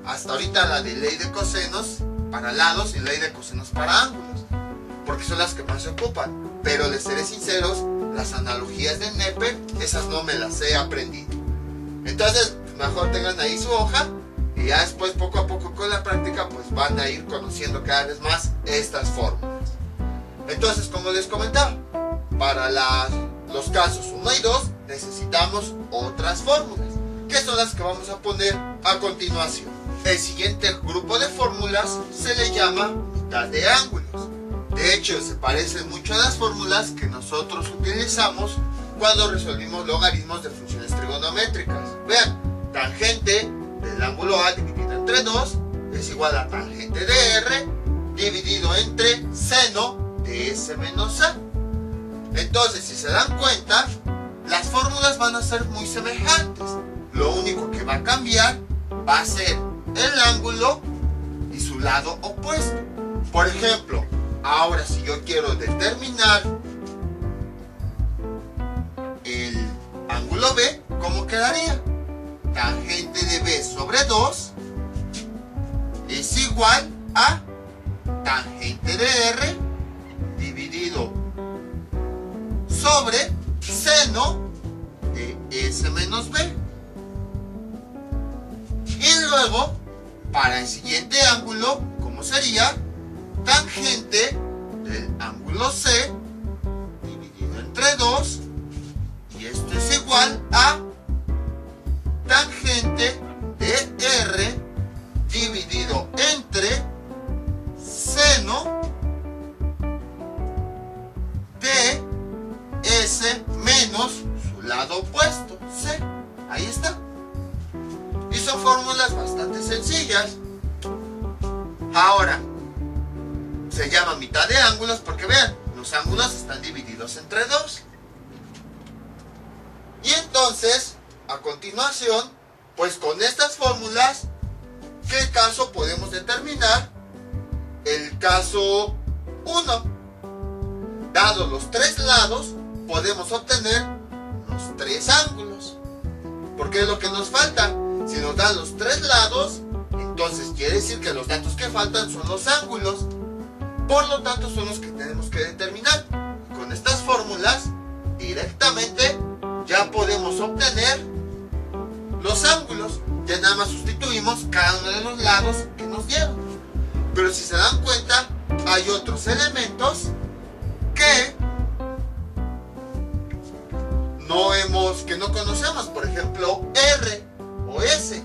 hasta ahorita la de ley de cosenos para lados y ley de cosenos para ángulos, porque son las que más se ocupan. Pero les seré sinceros, las analogías de Neper, esas no me las he aprendido. Entonces, mejor tengan ahí su hoja y ya después, poco a poco con la práctica, pues van a ir conociendo cada vez más estas fórmulas. Entonces, como les comentaba, para los casos 1 y 2 necesitamos otras fórmulas, que son las que vamos a poner a continuación. El siguiente grupo de fórmulas se le llama mitad de ángulos. De hecho, se parecen mucho a las fórmulas que nosotros utilizamos cuando resolvimos logaritmos de funciones trigonométricas. Vean, tangente del ángulo A dividido entre 2 es igual a tangente de R dividido entre seno de S menos A. Entonces, si se dan cuenta, las fórmulas van a ser muy semejantes. Lo único que va a cambiar va a ser el ángulo y su lado opuesto. Por ejemplo, ahora si yo quiero determinar el ángulo B, ¿cómo quedaría? Tangente de B sobre 2 es igual a tangente de R dividido sobre seno de S menos B. Y luego, para el siguiente ángulo, ¿cómo sería? Tangente del ángulo C dividido entre 2, y esto es igual a menos su lado opuesto, C. Ahí está. Y son fórmulas bastante sencillas. Ahora, se llama mitad de ángulos porque vean, los ángulos están divididos entre 2. Y entonces, a continuación, pues con estas fórmulas, ¿qué caso podemos determinar? El caso 1. Dados los 3 lados, podemos obtener los 3 ángulos. Porque es lo que nos falta. Si nos dan los 3 lados, entonces quiere decir que los datos que faltan son los ángulos. Por lo tanto, son los que tenemos que determinar. Con estas fórmulas, directamente ya podemos obtener los ángulos. Ya nada más sustituimos cada uno de los lados que nos dieron. Pero si se dan cuenta, hay otros elementos que no conocemos. Por ejemplo, R o S.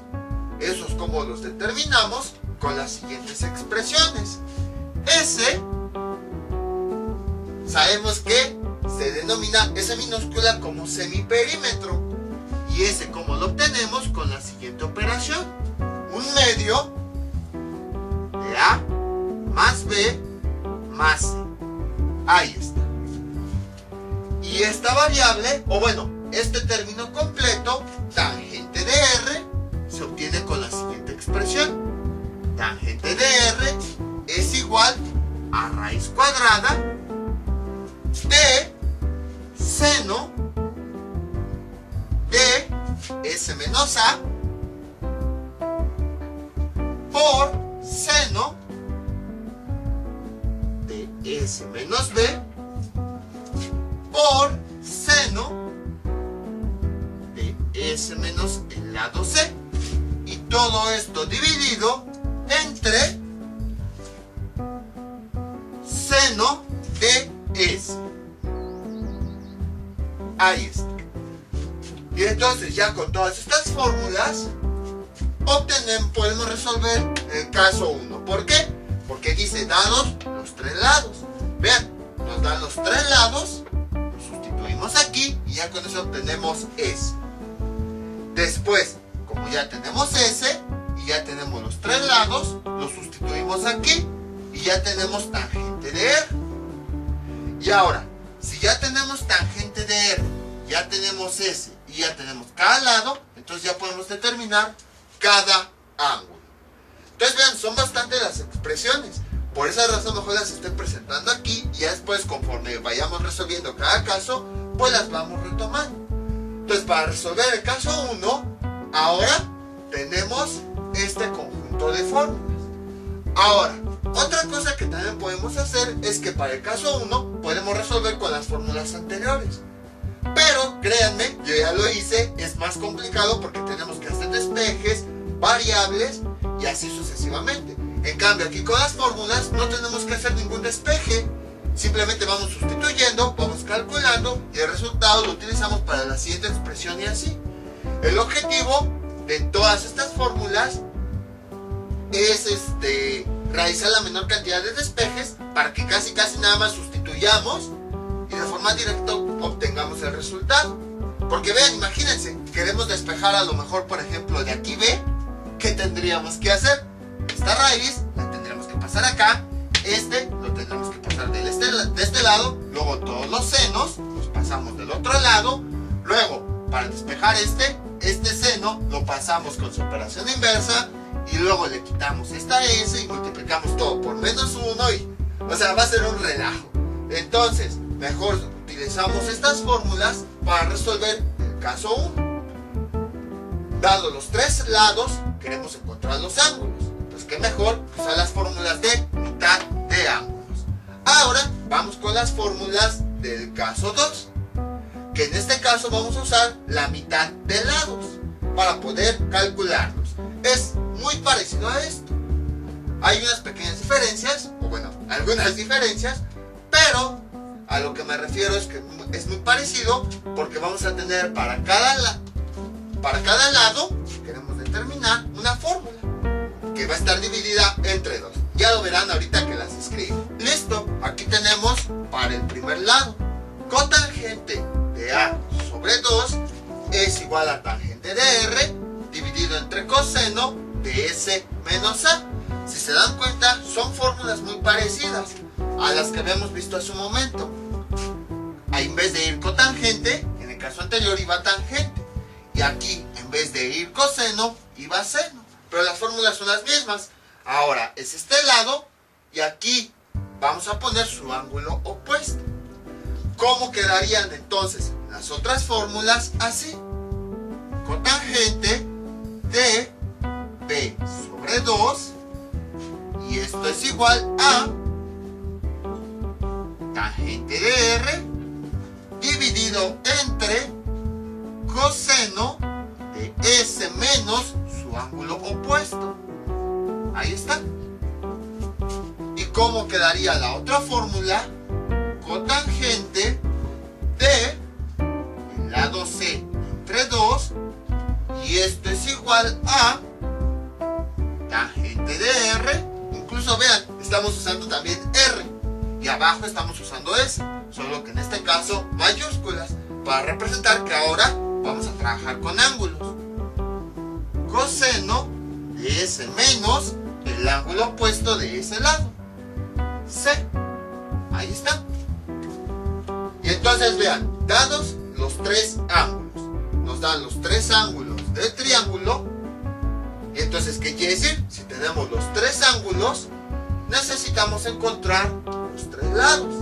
Esos como los determinamos con las siguientes expresiones. S, sabemos que se denomina S minúscula como semiperímetro. Y S como lo obtenemos con la siguiente operación. Un medio de A más B más C. Ahí está. Y esta variable, o bueno, este término completo, tangente de R, se obtiene con la siguiente expresión. Tangente de R es igual a raíz cuadrada de seno de S menos A por seno de S menos B por seno de S menos el lado C. Y todo esto dividido entre seno de S. Ahí está. Y entonces ya con todas estas fórmulas podemos resolver el caso 1. ¿Por qué? Porque dice dados los 3 lados. Vean, nos dan los 3 lados, los sustituimos aquí y ya con eso obtenemos S. Después, como ya tenemos S y ya tenemos los 3 lados, los sustituimos aquí y ya tenemos tangente de R. Y ahora, si ya tenemos tangente de R, ya tenemos S y ya tenemos cada lado, entonces ya podemos determinar cada ángulo. Entonces vean, son bastante las expresiones. Por esa razón mejor las estoy presentando aquí y ya después, conforme vayamos resolviendo cada caso, pues las vamos retomando. Entonces, para resolver el caso 1, ahora tenemos este conjunto de fórmulas. Ahora, otra cosa que también podemos hacer es que para el caso 1 podemos resolver con las fórmulas anteriores. Pero créanme, yo ya lo hice, es más complicado porque tenemos que hacer despejes, variables y así sucesivamente. En cambio, aquí con las fórmulas no tenemos que hacer ningún despeje. Simplemente vamos sustituyendo, vamos calculando y el resultado lo utilizamos para la siguiente expresión y así. El objetivo de todas estas fórmulas es realizar la menor cantidad de despejes para que casi nada más sustituyamos y de forma directa obtengamos el resultado. Porque vean, imagínense, queremos despejar a lo mejor, por ejemplo, de aquí B. ¿Qué tendríamos que hacer? Esta raíz la tendríamos que pasar acá, lo tendremos que pasar de este lado, luego todos los senos los pasamos del otro lado, luego para despejar este seno lo pasamos con su operación inversa y luego le quitamos esta S y multiplicamos todo por menos 1 y, o sea, va a ser un relajo. Entonces, mejor utilizamos estas fórmulas para resolver el caso 1. Dado los 3 lados, queremos encontrar los ángulos. Pues qué mejor usar las fórmulas de mitad de ángulos. Ahora vamos con las fórmulas del caso 2, que en este caso vamos a usar la mitad de lados para poder calcularlos. Es muy parecido a esto. Hay unas pequeñas diferencias, o bueno, algunas diferencias, pero a lo que me refiero es que es muy parecido porque vamos a tener para cada lado, queremos determinar una fórmula que va a estar dividida entre 2. Ya lo verán ahorita que las escribo. Listo, aquí tenemos para el primer lado, cotangente de A sobre 2 es igual a tangente de R dividido entre coseno de S menos A. Si se dan cuenta, son fórmulas muy parecidas a las que habíamos visto hace un momento. Ahí, en vez de ir cotangente, en el caso anterior iba tangente. Y aquí, en vez de ir coseno, iba seno. Pero las fórmulas son las mismas. Ahora es este lado y aquí vamos a poner su ángulo opuesto. ¿Cómo quedarían entonces las otras fórmulas? Así. Cotangente de B sobre 2. Y esto es igual a tangente de R dividido entre coseno de S menos su ángulo opuesto. Ahí está. ¿Y cómo quedaría la otra fórmula? Cotangente de el lado C entre 2 y esto es igual a tangente de R. Incluso vean, estamos usando también R y abajo estamos usando S, solo que en este caso mayúsculas, para representar que ahora vamos a trabajar con ángulos. Coseno de S menos el ángulo opuesto de ese lado, C. Ahí está. Y entonces vean, dados los tres ángulos, nos dan los tres ángulos del triángulo. Y entonces, ¿qué quiere decir? Si tenemos los tres ángulos, necesitamos encontrar los tres lados.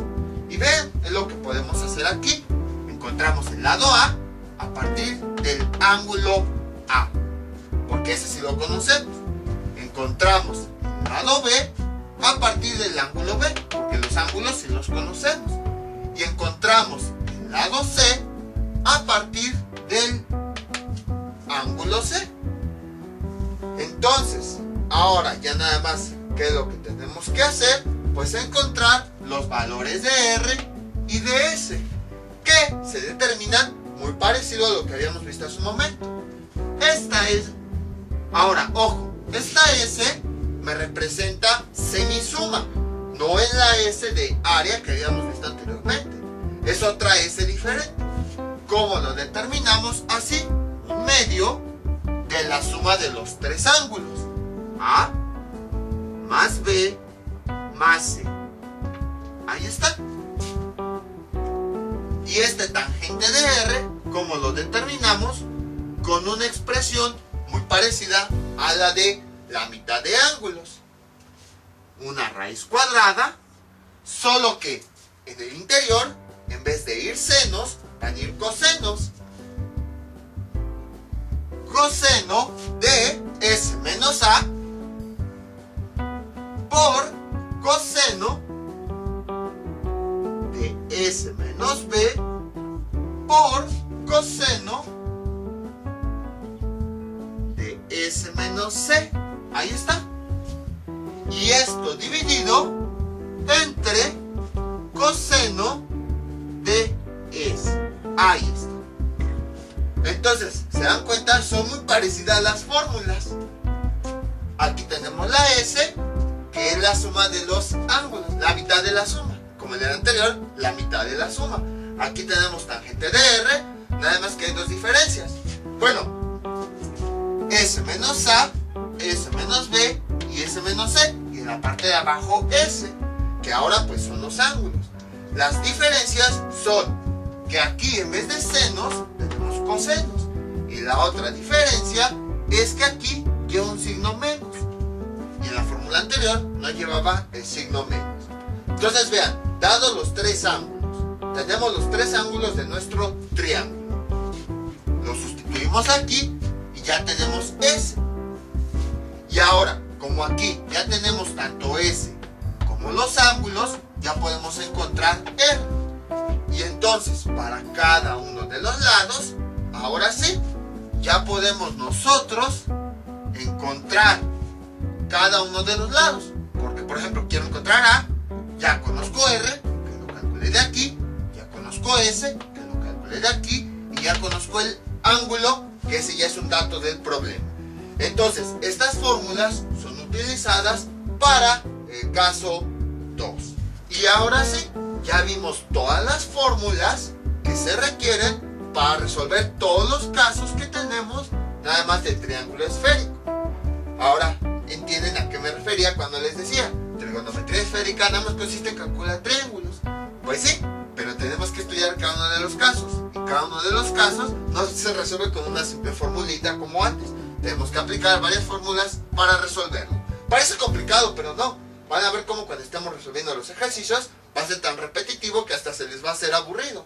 Y vean, es lo que podemos hacer aquí. Encontramos el lado a partir del ángulo A, porque ese sí lo conocemos. Encontramos el lado B a partir del ángulo B, porque los ángulos sí los conocemos. Y encontramos el lado C a partir del ángulo C. Entonces, ahora ya nada más, ¿qué es lo que tenemos que hacer? Pues encontrar los valores de R y de S, que se determinan muy parecido a lo que habíamos visto hace un momento. Esta es, ahora, ojo, esta S me representa semisuma, no es la S de área que habíamos visto anteriormente. Es otra S diferente. ¿Cómo lo determinamos? Así, un medio de la suma de los tres ángulos, A más B más C. Ahí está. Y este tangente de R, ¿cómo lo determinamos? Con una expresión muy parecida a la de la mitad de ángulos. Una raíz cuadrada, solo que en el interior, en vez de ir senos, van a ir cosenos. Coseno de S menos A por coseno de S menos B por coseno de S menos C. Ahí está. Y esto dividido entre coseno de S. Ahí está. Entonces, ¿se dan cuenta? Son muy parecidas las fórmulas. Aquí tenemos la S, que es la suma de los ángulos, la mitad de la suma. Como en el anterior, la mitad de la suma. Aquí tenemos tangente de R, nada más que hay dos diferencias. Bueno, S menos A, S menos B y S menos C. Y en la parte de abajo S, que ahora pues son los ángulos. Las diferencias son que aquí en vez de senos tenemos cosenos. Y la otra diferencia es que aquí lleva un signo menos. Y en la fórmula anterior no llevaba el signo menos. Entonces vean, dados los tres ángulos, tenemos los tres ángulos de nuestro triángulo. Los sustituimos aquí y ya tenemos S. Y ahora, como aquí ya tenemos tanto S como los ángulos, ya podemos encontrar R. Y entonces, para cada uno de los lados, ahora sí, ya podemos nosotros encontrar cada uno de los lados. Porque, por ejemplo, quiero encontrar A, ya conozco R, que lo calculé de aquí, ya conozco S, que lo calculé de aquí, y ya conozco el ángulo, que ese ya es un dato del problema. Entonces, estas fórmulas son utilizadas para el caso 2. Y ahora sí, ya vimos todas las fórmulas que se requieren para resolver todos los casos que tenemos nada más del triángulo esférico. Ahora, ¿entienden a qué me refería cuando les decía? Trigonometría esférica nada más consiste en calcular triángulos. Pues sí, pero tenemos que estudiar cada uno de los casos. Y cada uno de los casos no se resuelve con una simple formulita como antes. Tenemos que aplicar varias fórmulas para resolverlo. Parece complicado, pero no. Van a ver cómo cuando estemos resolviendo los ejercicios va a ser tan repetitivo que hasta se les va a hacer aburrido.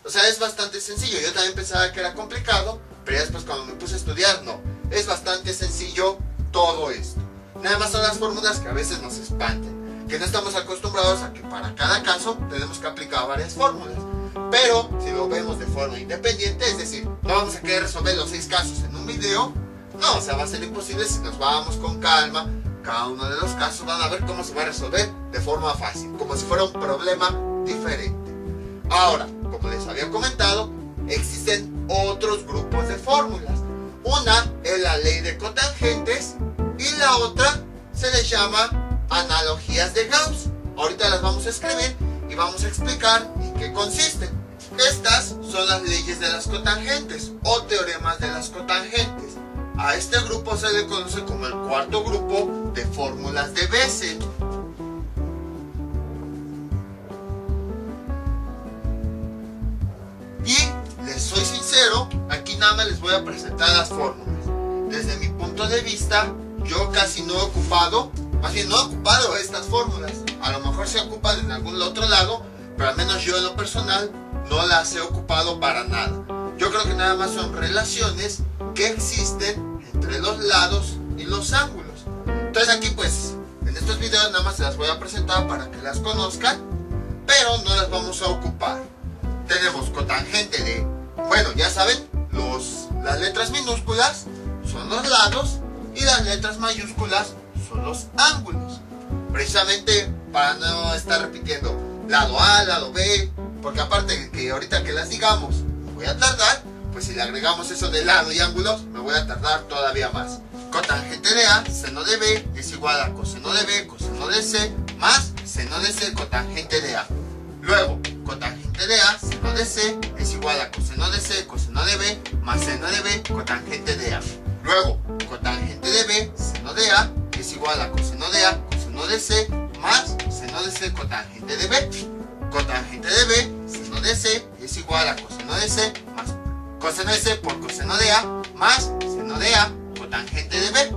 O sea, es bastante sencillo. Yo también pensaba que era complicado, pero ya después cuando me puse a estudiar, no. Es bastante sencillo todo esto. Nada más son las fórmulas que a veces nos espantan, que no estamos acostumbrados a que para cada caso tenemos que aplicar varias fórmulas. Pero si lo vemos de forma independiente, es decir, no vamos a querer resolver los 6 casos en un video, no, o sea, va a ser imposible si nos vamos con calma. Cada uno de los casos van a ver cómo se va a resolver de forma fácil, como si fuera un problema diferente. Ahora, como les había comentado, existen otros grupos de fórmulas. Una es la ley de cotangentes y la otra se les llama analogías de Gauss. Ahorita las vamos a escribir y vamos a explicar en qué consisten. Estas son las leyes de las cotangentes o teoremas de las cotangentes. A este grupo se le conoce como el cuarto grupo de fórmulas de Bessel. Y les soy sincero, aquí nada más les voy a presentar las fórmulas. Desde mi punto de vista, yo casi no he ocupado, más bien no he ocupado estas fórmulas. A lo mejor se ocupan en algún otro lado, pero al menos yo en lo personal no las he ocupado para nada. Yo creo que nada más son relaciones que existen entre los lados y los ángulos. Entonces aquí pues, en estos videos nada más se las voy a presentar para que las conozcan, pero no las vamos a ocupar. Tenemos cotangente de, bueno, ya saben, las letras minúsculas son los lados y las letras mayúsculas son los ángulos. Precisamente para no estar repitiendo lado A, lado B, porque aparte de que ahorita que las digamos voy a tardar, pues si le agregamos eso de lado y ángulos me voy a tardar todavía más. Cotangente de A, seno de B es igual a coseno de B, coseno de C, más seno de C, cotangente de A. Luego, cotangente de A, seno de C es igual a coseno de C, coseno de B, más seno de B, cotangente de A. Luego, cotangente de B, seno de A es igual a coseno de A, coseno de C, más seno de C, cotangente de B. Cotangente de B, seno de C es igual a coseno de C, más coseno de C por coseno de A, más seno de A, cotangente de B.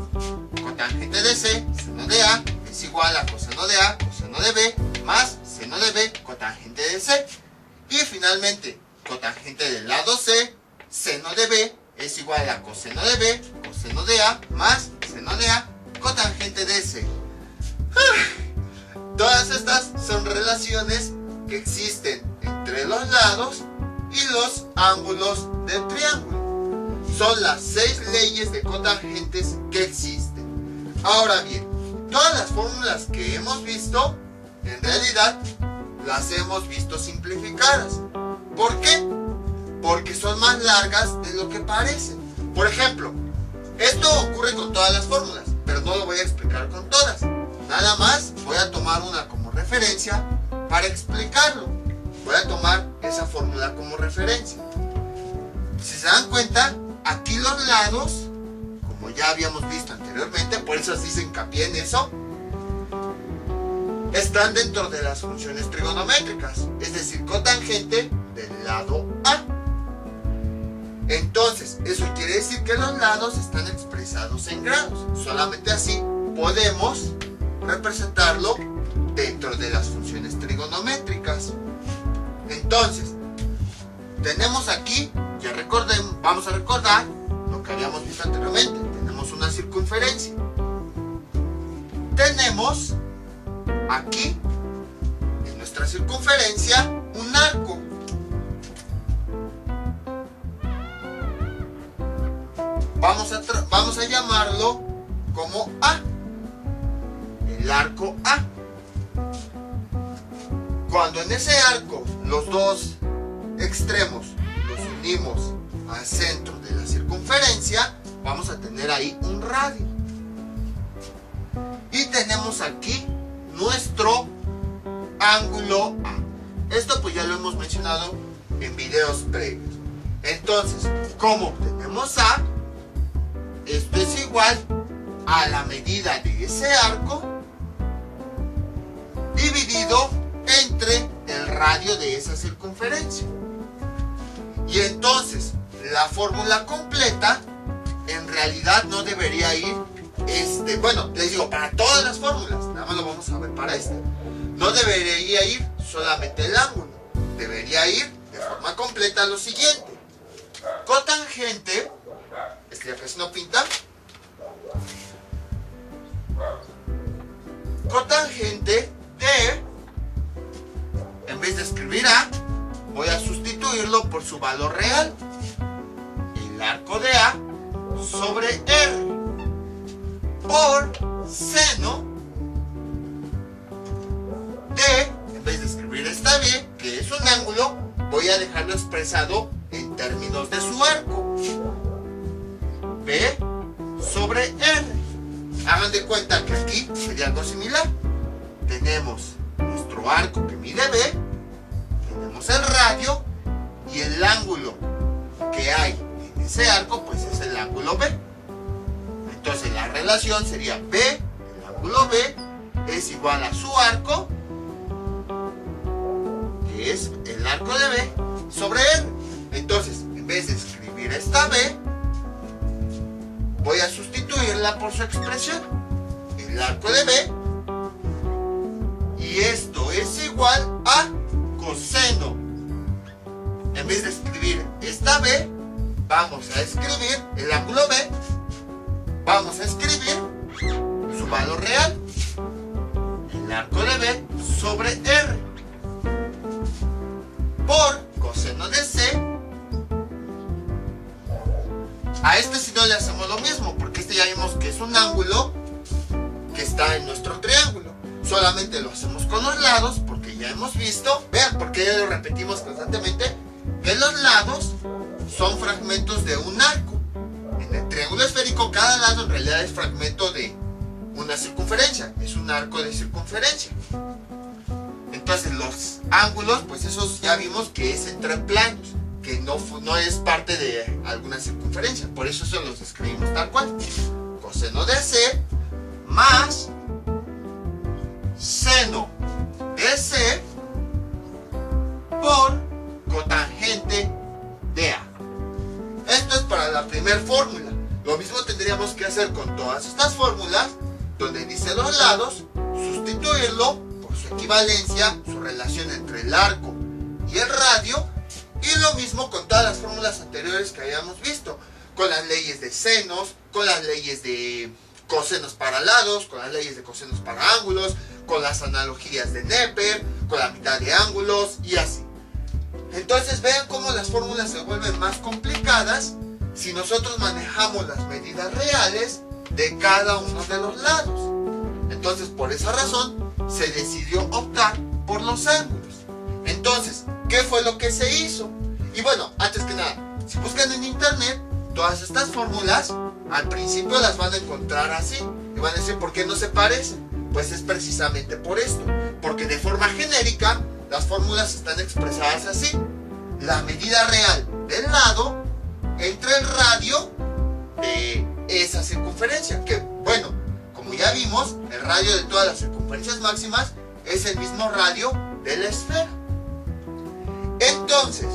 Cotangente de C, seno de A es igual a coseno de A, coseno de B, más seno de B, cotangente de C. Y finalmente, cotangente del lado C, seno de B es igual a coseno de B, coseno de A, más seno de A, cotangente de C. Todas estas son relaciones que existen entre los lados y los ángulos del triángulo. Son las 6 leyes de cotangentes que existen. Ahora bien, todas las fórmulas que hemos visto, en realidad, las hemos visto simplificadas. ¿Por qué? Porque son más largas de lo que parecen. Por ejemplo, esto ocurre con todas las fórmulas, pero no lo voy a explicar con todas. Nada más voy a tomar una como referencia para explicarlo. Voy a tomar esa fórmula como referencia. Si se dan cuenta, aquí los lados, como ya habíamos visto anteriormente, por eso se hizo hincapié en eso, están dentro de las funciones trigonométricas, es decir, cotangente del lado A. Entonces, eso quiere decir que los lados están expresados en grados. Solamente así podemos representarlo dentro de las funciones trigonométricas. Entonces, tenemos aquí, ya vamos a recordar lo que habíamos visto anteriormente. Tenemos una circunferencia. Tenemos aquí, en nuestra circunferencia, un arco. Vamos a llamarlo como A. El arco A. Cuando en ese arco los dos extremos los unimos al centro de la circunferencia, vamos a tener ahí un radio. Y tenemos aquí nuestro ángulo A. Esto pues ya lo hemos mencionado en videos previos. Entonces, ¿cómo obtenemos A? Esto es igual a la medida de ese arco dividido entre el radio de esa circunferencia. Y entonces, la fórmula completa en realidad no debería ir, bueno, les digo, para todas las fórmulas, nada más lo vamos a ver para esta. No debería ir solamente el ángulo, debería ir de forma completa lo siguiente. Cotangente, ya casi no pinta. Cotangente de, en vez de escribir A, voy a sustituirlo por su valor real. El arco de A sobre R por seno de, en vez de escribir esta B, que es un ángulo, voy a dejarlo expresado en términos de su arco. B sobre R. Hagan de cuenta que aquí sería algo similar. Tenemos nuestro arco que mide B, tenemos el radio y el ángulo que hay en ese arco, pues es el ángulo B. Entonces la relación sería B, el ángulo B, es igual a su arco, que es el arco de B, sobre R. Entonces, en vez de escribir esta B, voy a sustituirla por su expresión, el arco de B, y esto es igual a coseno. En vez de escribir esta B, vamos a escribir el ángulo B, vamos a escribir su valor real, el arco de B sobre R, por coseno de C. A este si no le hacemos lo mismo, porque este ya vimos que es un ángulo que está en nuestro triángulo. Solamente lo hacemos con los lados, porque ya hemos visto, vean, porque ya lo repetimos constantemente, que los lados son fragmentos de un arco. En el triángulo esférico, cada lado en realidad es fragmento de una circunferencia, es un arco de circunferencia. Entonces los ángulos, pues esos ya vimos que es entre planos, que no es parte de alguna circunferencia, por eso se los escribimos tal cual. Coseno de C más seno de C por cotangente de A. Esto es para la primera fórmula. Lo mismo tendríamos que hacer con todas estas fórmulas, donde dice los lados, sustituirlo por su equivalencia, su relación entre el arco y el radio, y lo mismo con todas las fórmulas anteriores que habíamos visto, con las leyes de senos, con las leyes de cosenos para lados, con las leyes de cosenos para ángulos, con las analogías de Neper, con la mitad de ángulos y así. Entonces vean cómo las fórmulas se vuelven más complicadas si nosotros manejamos las medidas reales de cada uno de los lados. Entonces por esa razón se decidió optar por los ángulos. Entonces, ¿qué fue lo que se hizo? Y bueno, antes que nada, si buscan en internet, todas estas fórmulas al principio las van a encontrar así y van a decir, ¿por qué no se parecen? Pues es precisamente por esto, porque de forma genérica las fórmulas están expresadas así: la medida real del lado entre el radio de esa circunferencia, que bueno, como ya vimos, el radio de todas las circunferencias máximas es el mismo radio de la esfera. Entonces,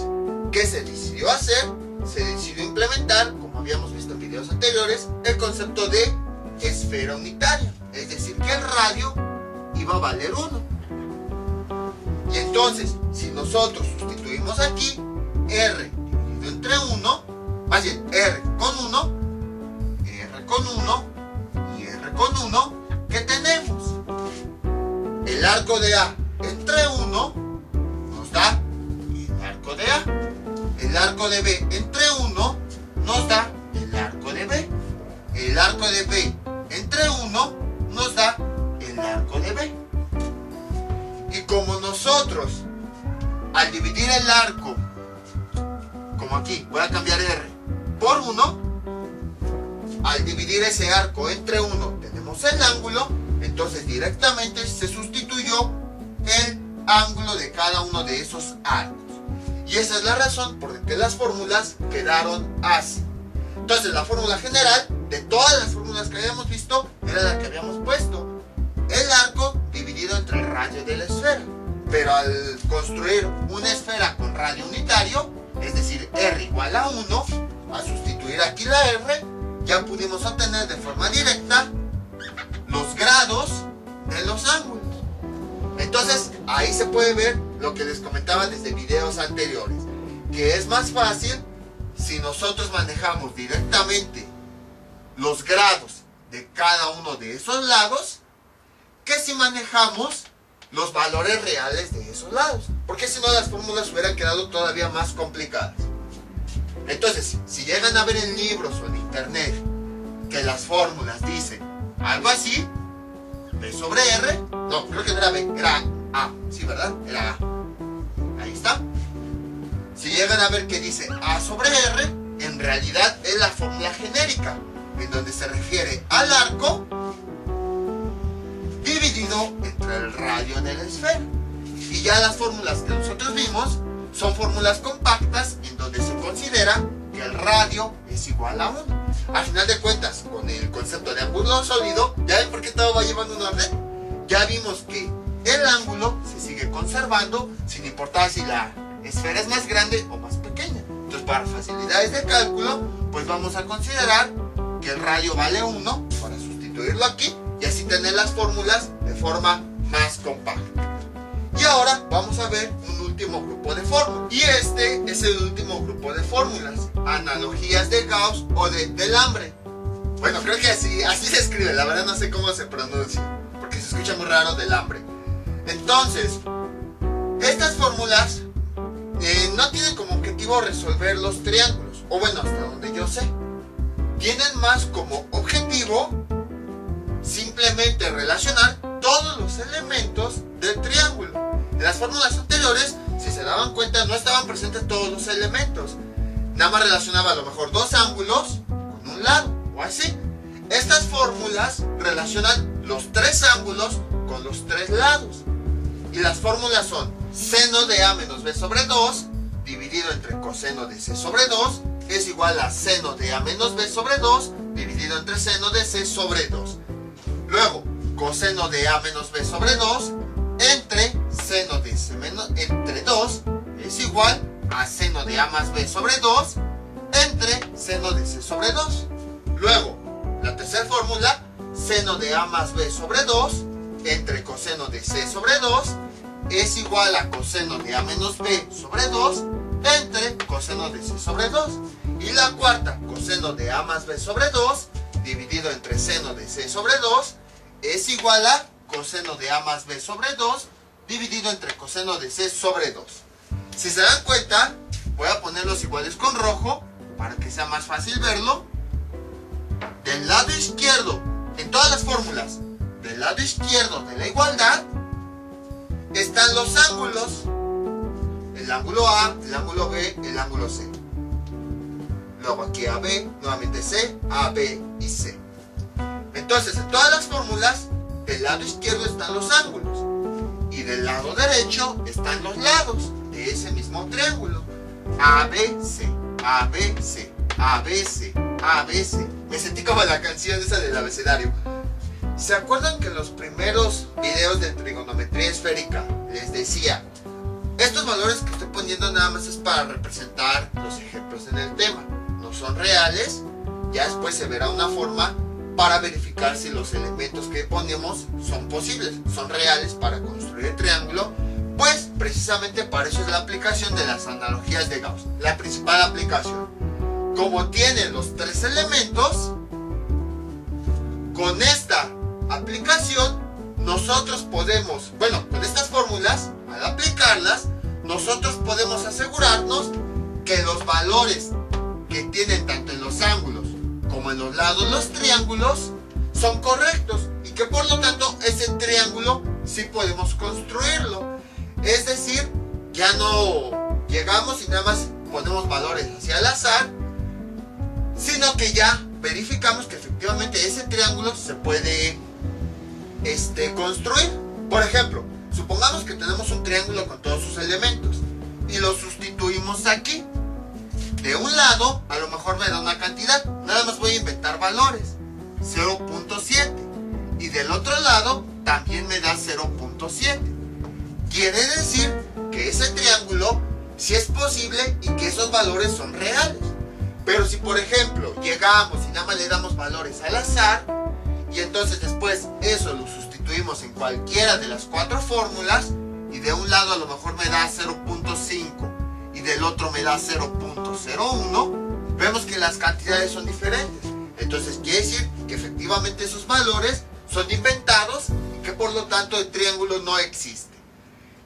¿qué se decidió hacer? Se decidió implementar, como habíamos visto en videos anteriores, el concepto de esfera unitaria, es decir, que el radio iba a valer 1. Y entonces, si nosotros sustituimos aquí R dividido entre 1, más bien R con 1 y R con 1, ¿qué tenemos? El arco de A entre 1 nos da el arco de A. El arco de B entre 1 nos da el arco de B. El arco de B entre 1 nos da el arco de B. Y como nosotros, al dividir el arco, como aquí, voy a cambiar R por 1, al dividir ese arco entre 1 tenemos el ángulo, entonces directamente se sustituyó el ángulo de cada uno de esos arcos. Y esa es la razón por la que las fórmulas quedaron así. Entonces la fórmula general de todas las fórmulas que habíamos visto era la que habíamos puesto. El arco dividido entre el radio de la esfera. Pero al construir una esfera con radio unitario, es decir, R igual a 1, al sustituir aquí la R, ya pudimos obtener de forma directa los grados de los ángulos. Entonces ahí se puede ver lo que les comentaba desde videos anteriores, que es más fácil si nosotros manejamos directamente los grados de cada uno de esos lados que si manejamos los valores reales de esos lados, porque si no las fórmulas hubieran quedado todavía más complicadas. Entonces, si llegan a ver en libros o en internet que las fórmulas dicen algo así, B sobre R, no, creo que no era B, era A, sí, ¿verdad? Era A. Ahí está. Si llegan a ver que dice A sobre R, en realidad es la fórmula genérica, en donde se refiere al arco dividido entre el radio de la esfera. Y ya las fórmulas que nosotros vimos son fórmulas compactas, en donde se considera que el radio es igual a 1. Al final de cuentas, con el concepto de ángulo sólido, ¿ya ven por qué todo va llevando un orden? Ya vimos que el ángulo se sigue conservando sin importar si la esfera es más grande o más pequeña. Entonces, para facilidades de cálculo, pues vamos a considerar que el radio vale 1 para sustituirlo aquí y así tener las fórmulas de forma más compacta. Y ahora vamos a ver un último grupo de fórmulas. Y este es el último grupo de fórmulas: analogías de Gauss o de Delambre. Bueno, creo que así se escribe, la verdad no sé cómo se pronuncia, porque se escucha muy raro, Delambre. Entonces, estas fórmulas no tienen como objetivo resolver los triángulos, o bueno, hasta donde yo sé. Tienen más como objetivo simplemente relacionar todos los elementos del triángulo. En las fórmulas anteriores, si se daban cuenta, no estaban presentes todos los elementos. Nada más relacionaba a lo mejor dos ángulos con un lado, o así. Estas fórmulas relacionan los tres ángulos con los tres lados. Y las fórmulas son seno de A menos B sobre 2 dividido entre coseno de C sobre 2 es igual a seno de A menos B sobre 2 dividido entre seno de C sobre 2. Luego, coseno de A menos B sobre 2 entre seno de C menos entre 2 es igual a seno de A más B sobre 2 entre seno de C sobre 2. Luego, la tercera fórmula, seno de A más B sobre 2 entre coseno de C sobre 2 es igual a coseno de A menos B sobre 2 entre coseno de C sobre 2. Y la cuarta, coseno de A más B sobre 2 dividido entre seno de C sobre 2 es igual a coseno de A más B sobre 2 dividido entre coseno de C sobre 2. Si se dan cuenta, voy a ponerlos iguales con rojo para que sea más fácil verlo. Del lado izquierdo, en todas las fórmulas, del lado izquierdo de la igualdad están los ángulos: el ángulo A, el ángulo B, el ángulo C. Luego aquí AB, nuevamente C, AB y C. Entonces, en todas las fórmulas, del lado izquierdo están los ángulos y del lado derecho están los lados de ese mismo triángulo: ABC, ABC, ABC, ABC. Me sentí como la canción esa del abecedario. ¿Se acuerdan que en los primeros videos de trigonometría esférica les decía, estos valores que estoy poniendo nada más es para representar los ejemplos en el tema, no son reales? Ya después se verá una forma para verificar si los elementos que ponemos son posibles, son reales para construir el triángulo. Pues precisamente para eso es la aplicación de las analogías de Gauss, la principal aplicación. Como tiene los tres elementos, con esta aplicación nosotros podemos, bueno, con estas fórmulas, al aplicarlas, nosotros podemos asegurarnos que los valores que tienen tanto en los ángulos como en los lados los triángulos son correctos y que por lo tanto ese triángulo sí podemos construirlo. Es decir, ya no llegamos y nada más ponemos valores hacia el azar, sino que ya verificamos que efectivamente ese triángulo se puede construir. Por ejemplo, supongamos que tenemos un triángulo con todos sus elementos y lo sustituimos aquí. De un lado, a lo mejor me da una cantidad. Nada más voy a inventar valores. 0.7. Y del otro lado, también me da 0.7. Quiere decir que ese triángulo sí es posible y que esos valores son reales. Pero si, por ejemplo, llegamos y nada más le damos valores al azar, y entonces después eso lo sustituimos en cualquiera de las 4 fórmulas, y de un lado a lo mejor me da 0.5 y del otro me da 0.01, vemos que las cantidades son diferentes. Entonces quiere decir que efectivamente esos valores son inventados y que por lo tanto el triángulo no existe.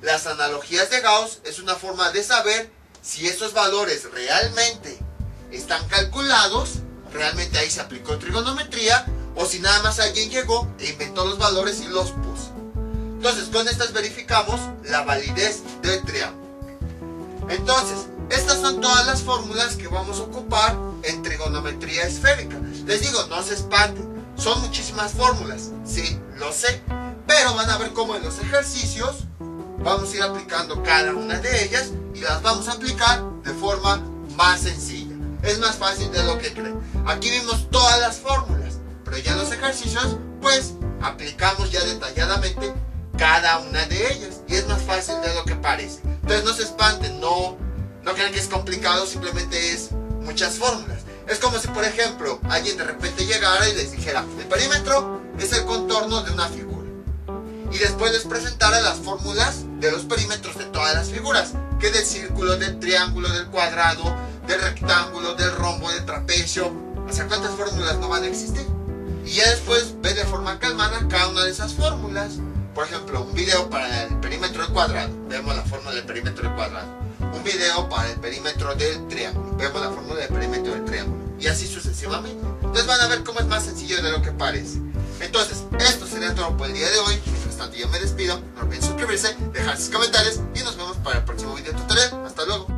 Las analogías de Gauss es una forma de saber si esos valores realmente están calculados, realmente ahí se aplicó trigonometría, o si nada más alguien llegó e inventó los valores y los puso. Entonces con estas verificamos la validez del triángulo. Entonces, estas son todas las fórmulas que vamos a ocupar en trigonometría esférica. Les digo, no se espanten, son muchísimas fórmulas, sí, lo sé, pero van a ver cómo en los ejercicios vamos a ir aplicando cada una de ellas y las vamos a aplicar de forma más sencilla. Es más fácil de lo que creen. Aquí vimos todas las fórmulas, pero ya en los ejercicios, pues, aplicamos ya detalladamente cada una de ellas y es más fácil de lo que parece. Entonces no se espanten, no crean que es complicado, simplemente es muchas fórmulas. Es como si, por ejemplo, alguien de repente llegara y les dijera, el perímetro es el contorno de una figura, y después les presentara las fórmulas de los perímetros de todas las figuras, que del círculo, del triángulo, del cuadrado, del rectángulo, del rombo, del trapecio. O sea, ¿cuántas fórmulas no van a existir? Y ya después ve de forma calmada cada una de esas fórmulas. Por ejemplo, un video para el perímetro del cuadrado, vemos la fórmula del perímetro del cuadrado. Un video para el perímetro del triángulo, vemos la fórmula del perímetro del triángulo. Y así sucesivamente. Entonces van a ver cómo es más sencillo de lo que parece. Entonces, esto sería todo por el día de hoy. Mientras tanto, yo me despido. No olviden suscribirse, dejar sus comentarios y nos vemos para el próximo video tutorial. Hasta luego.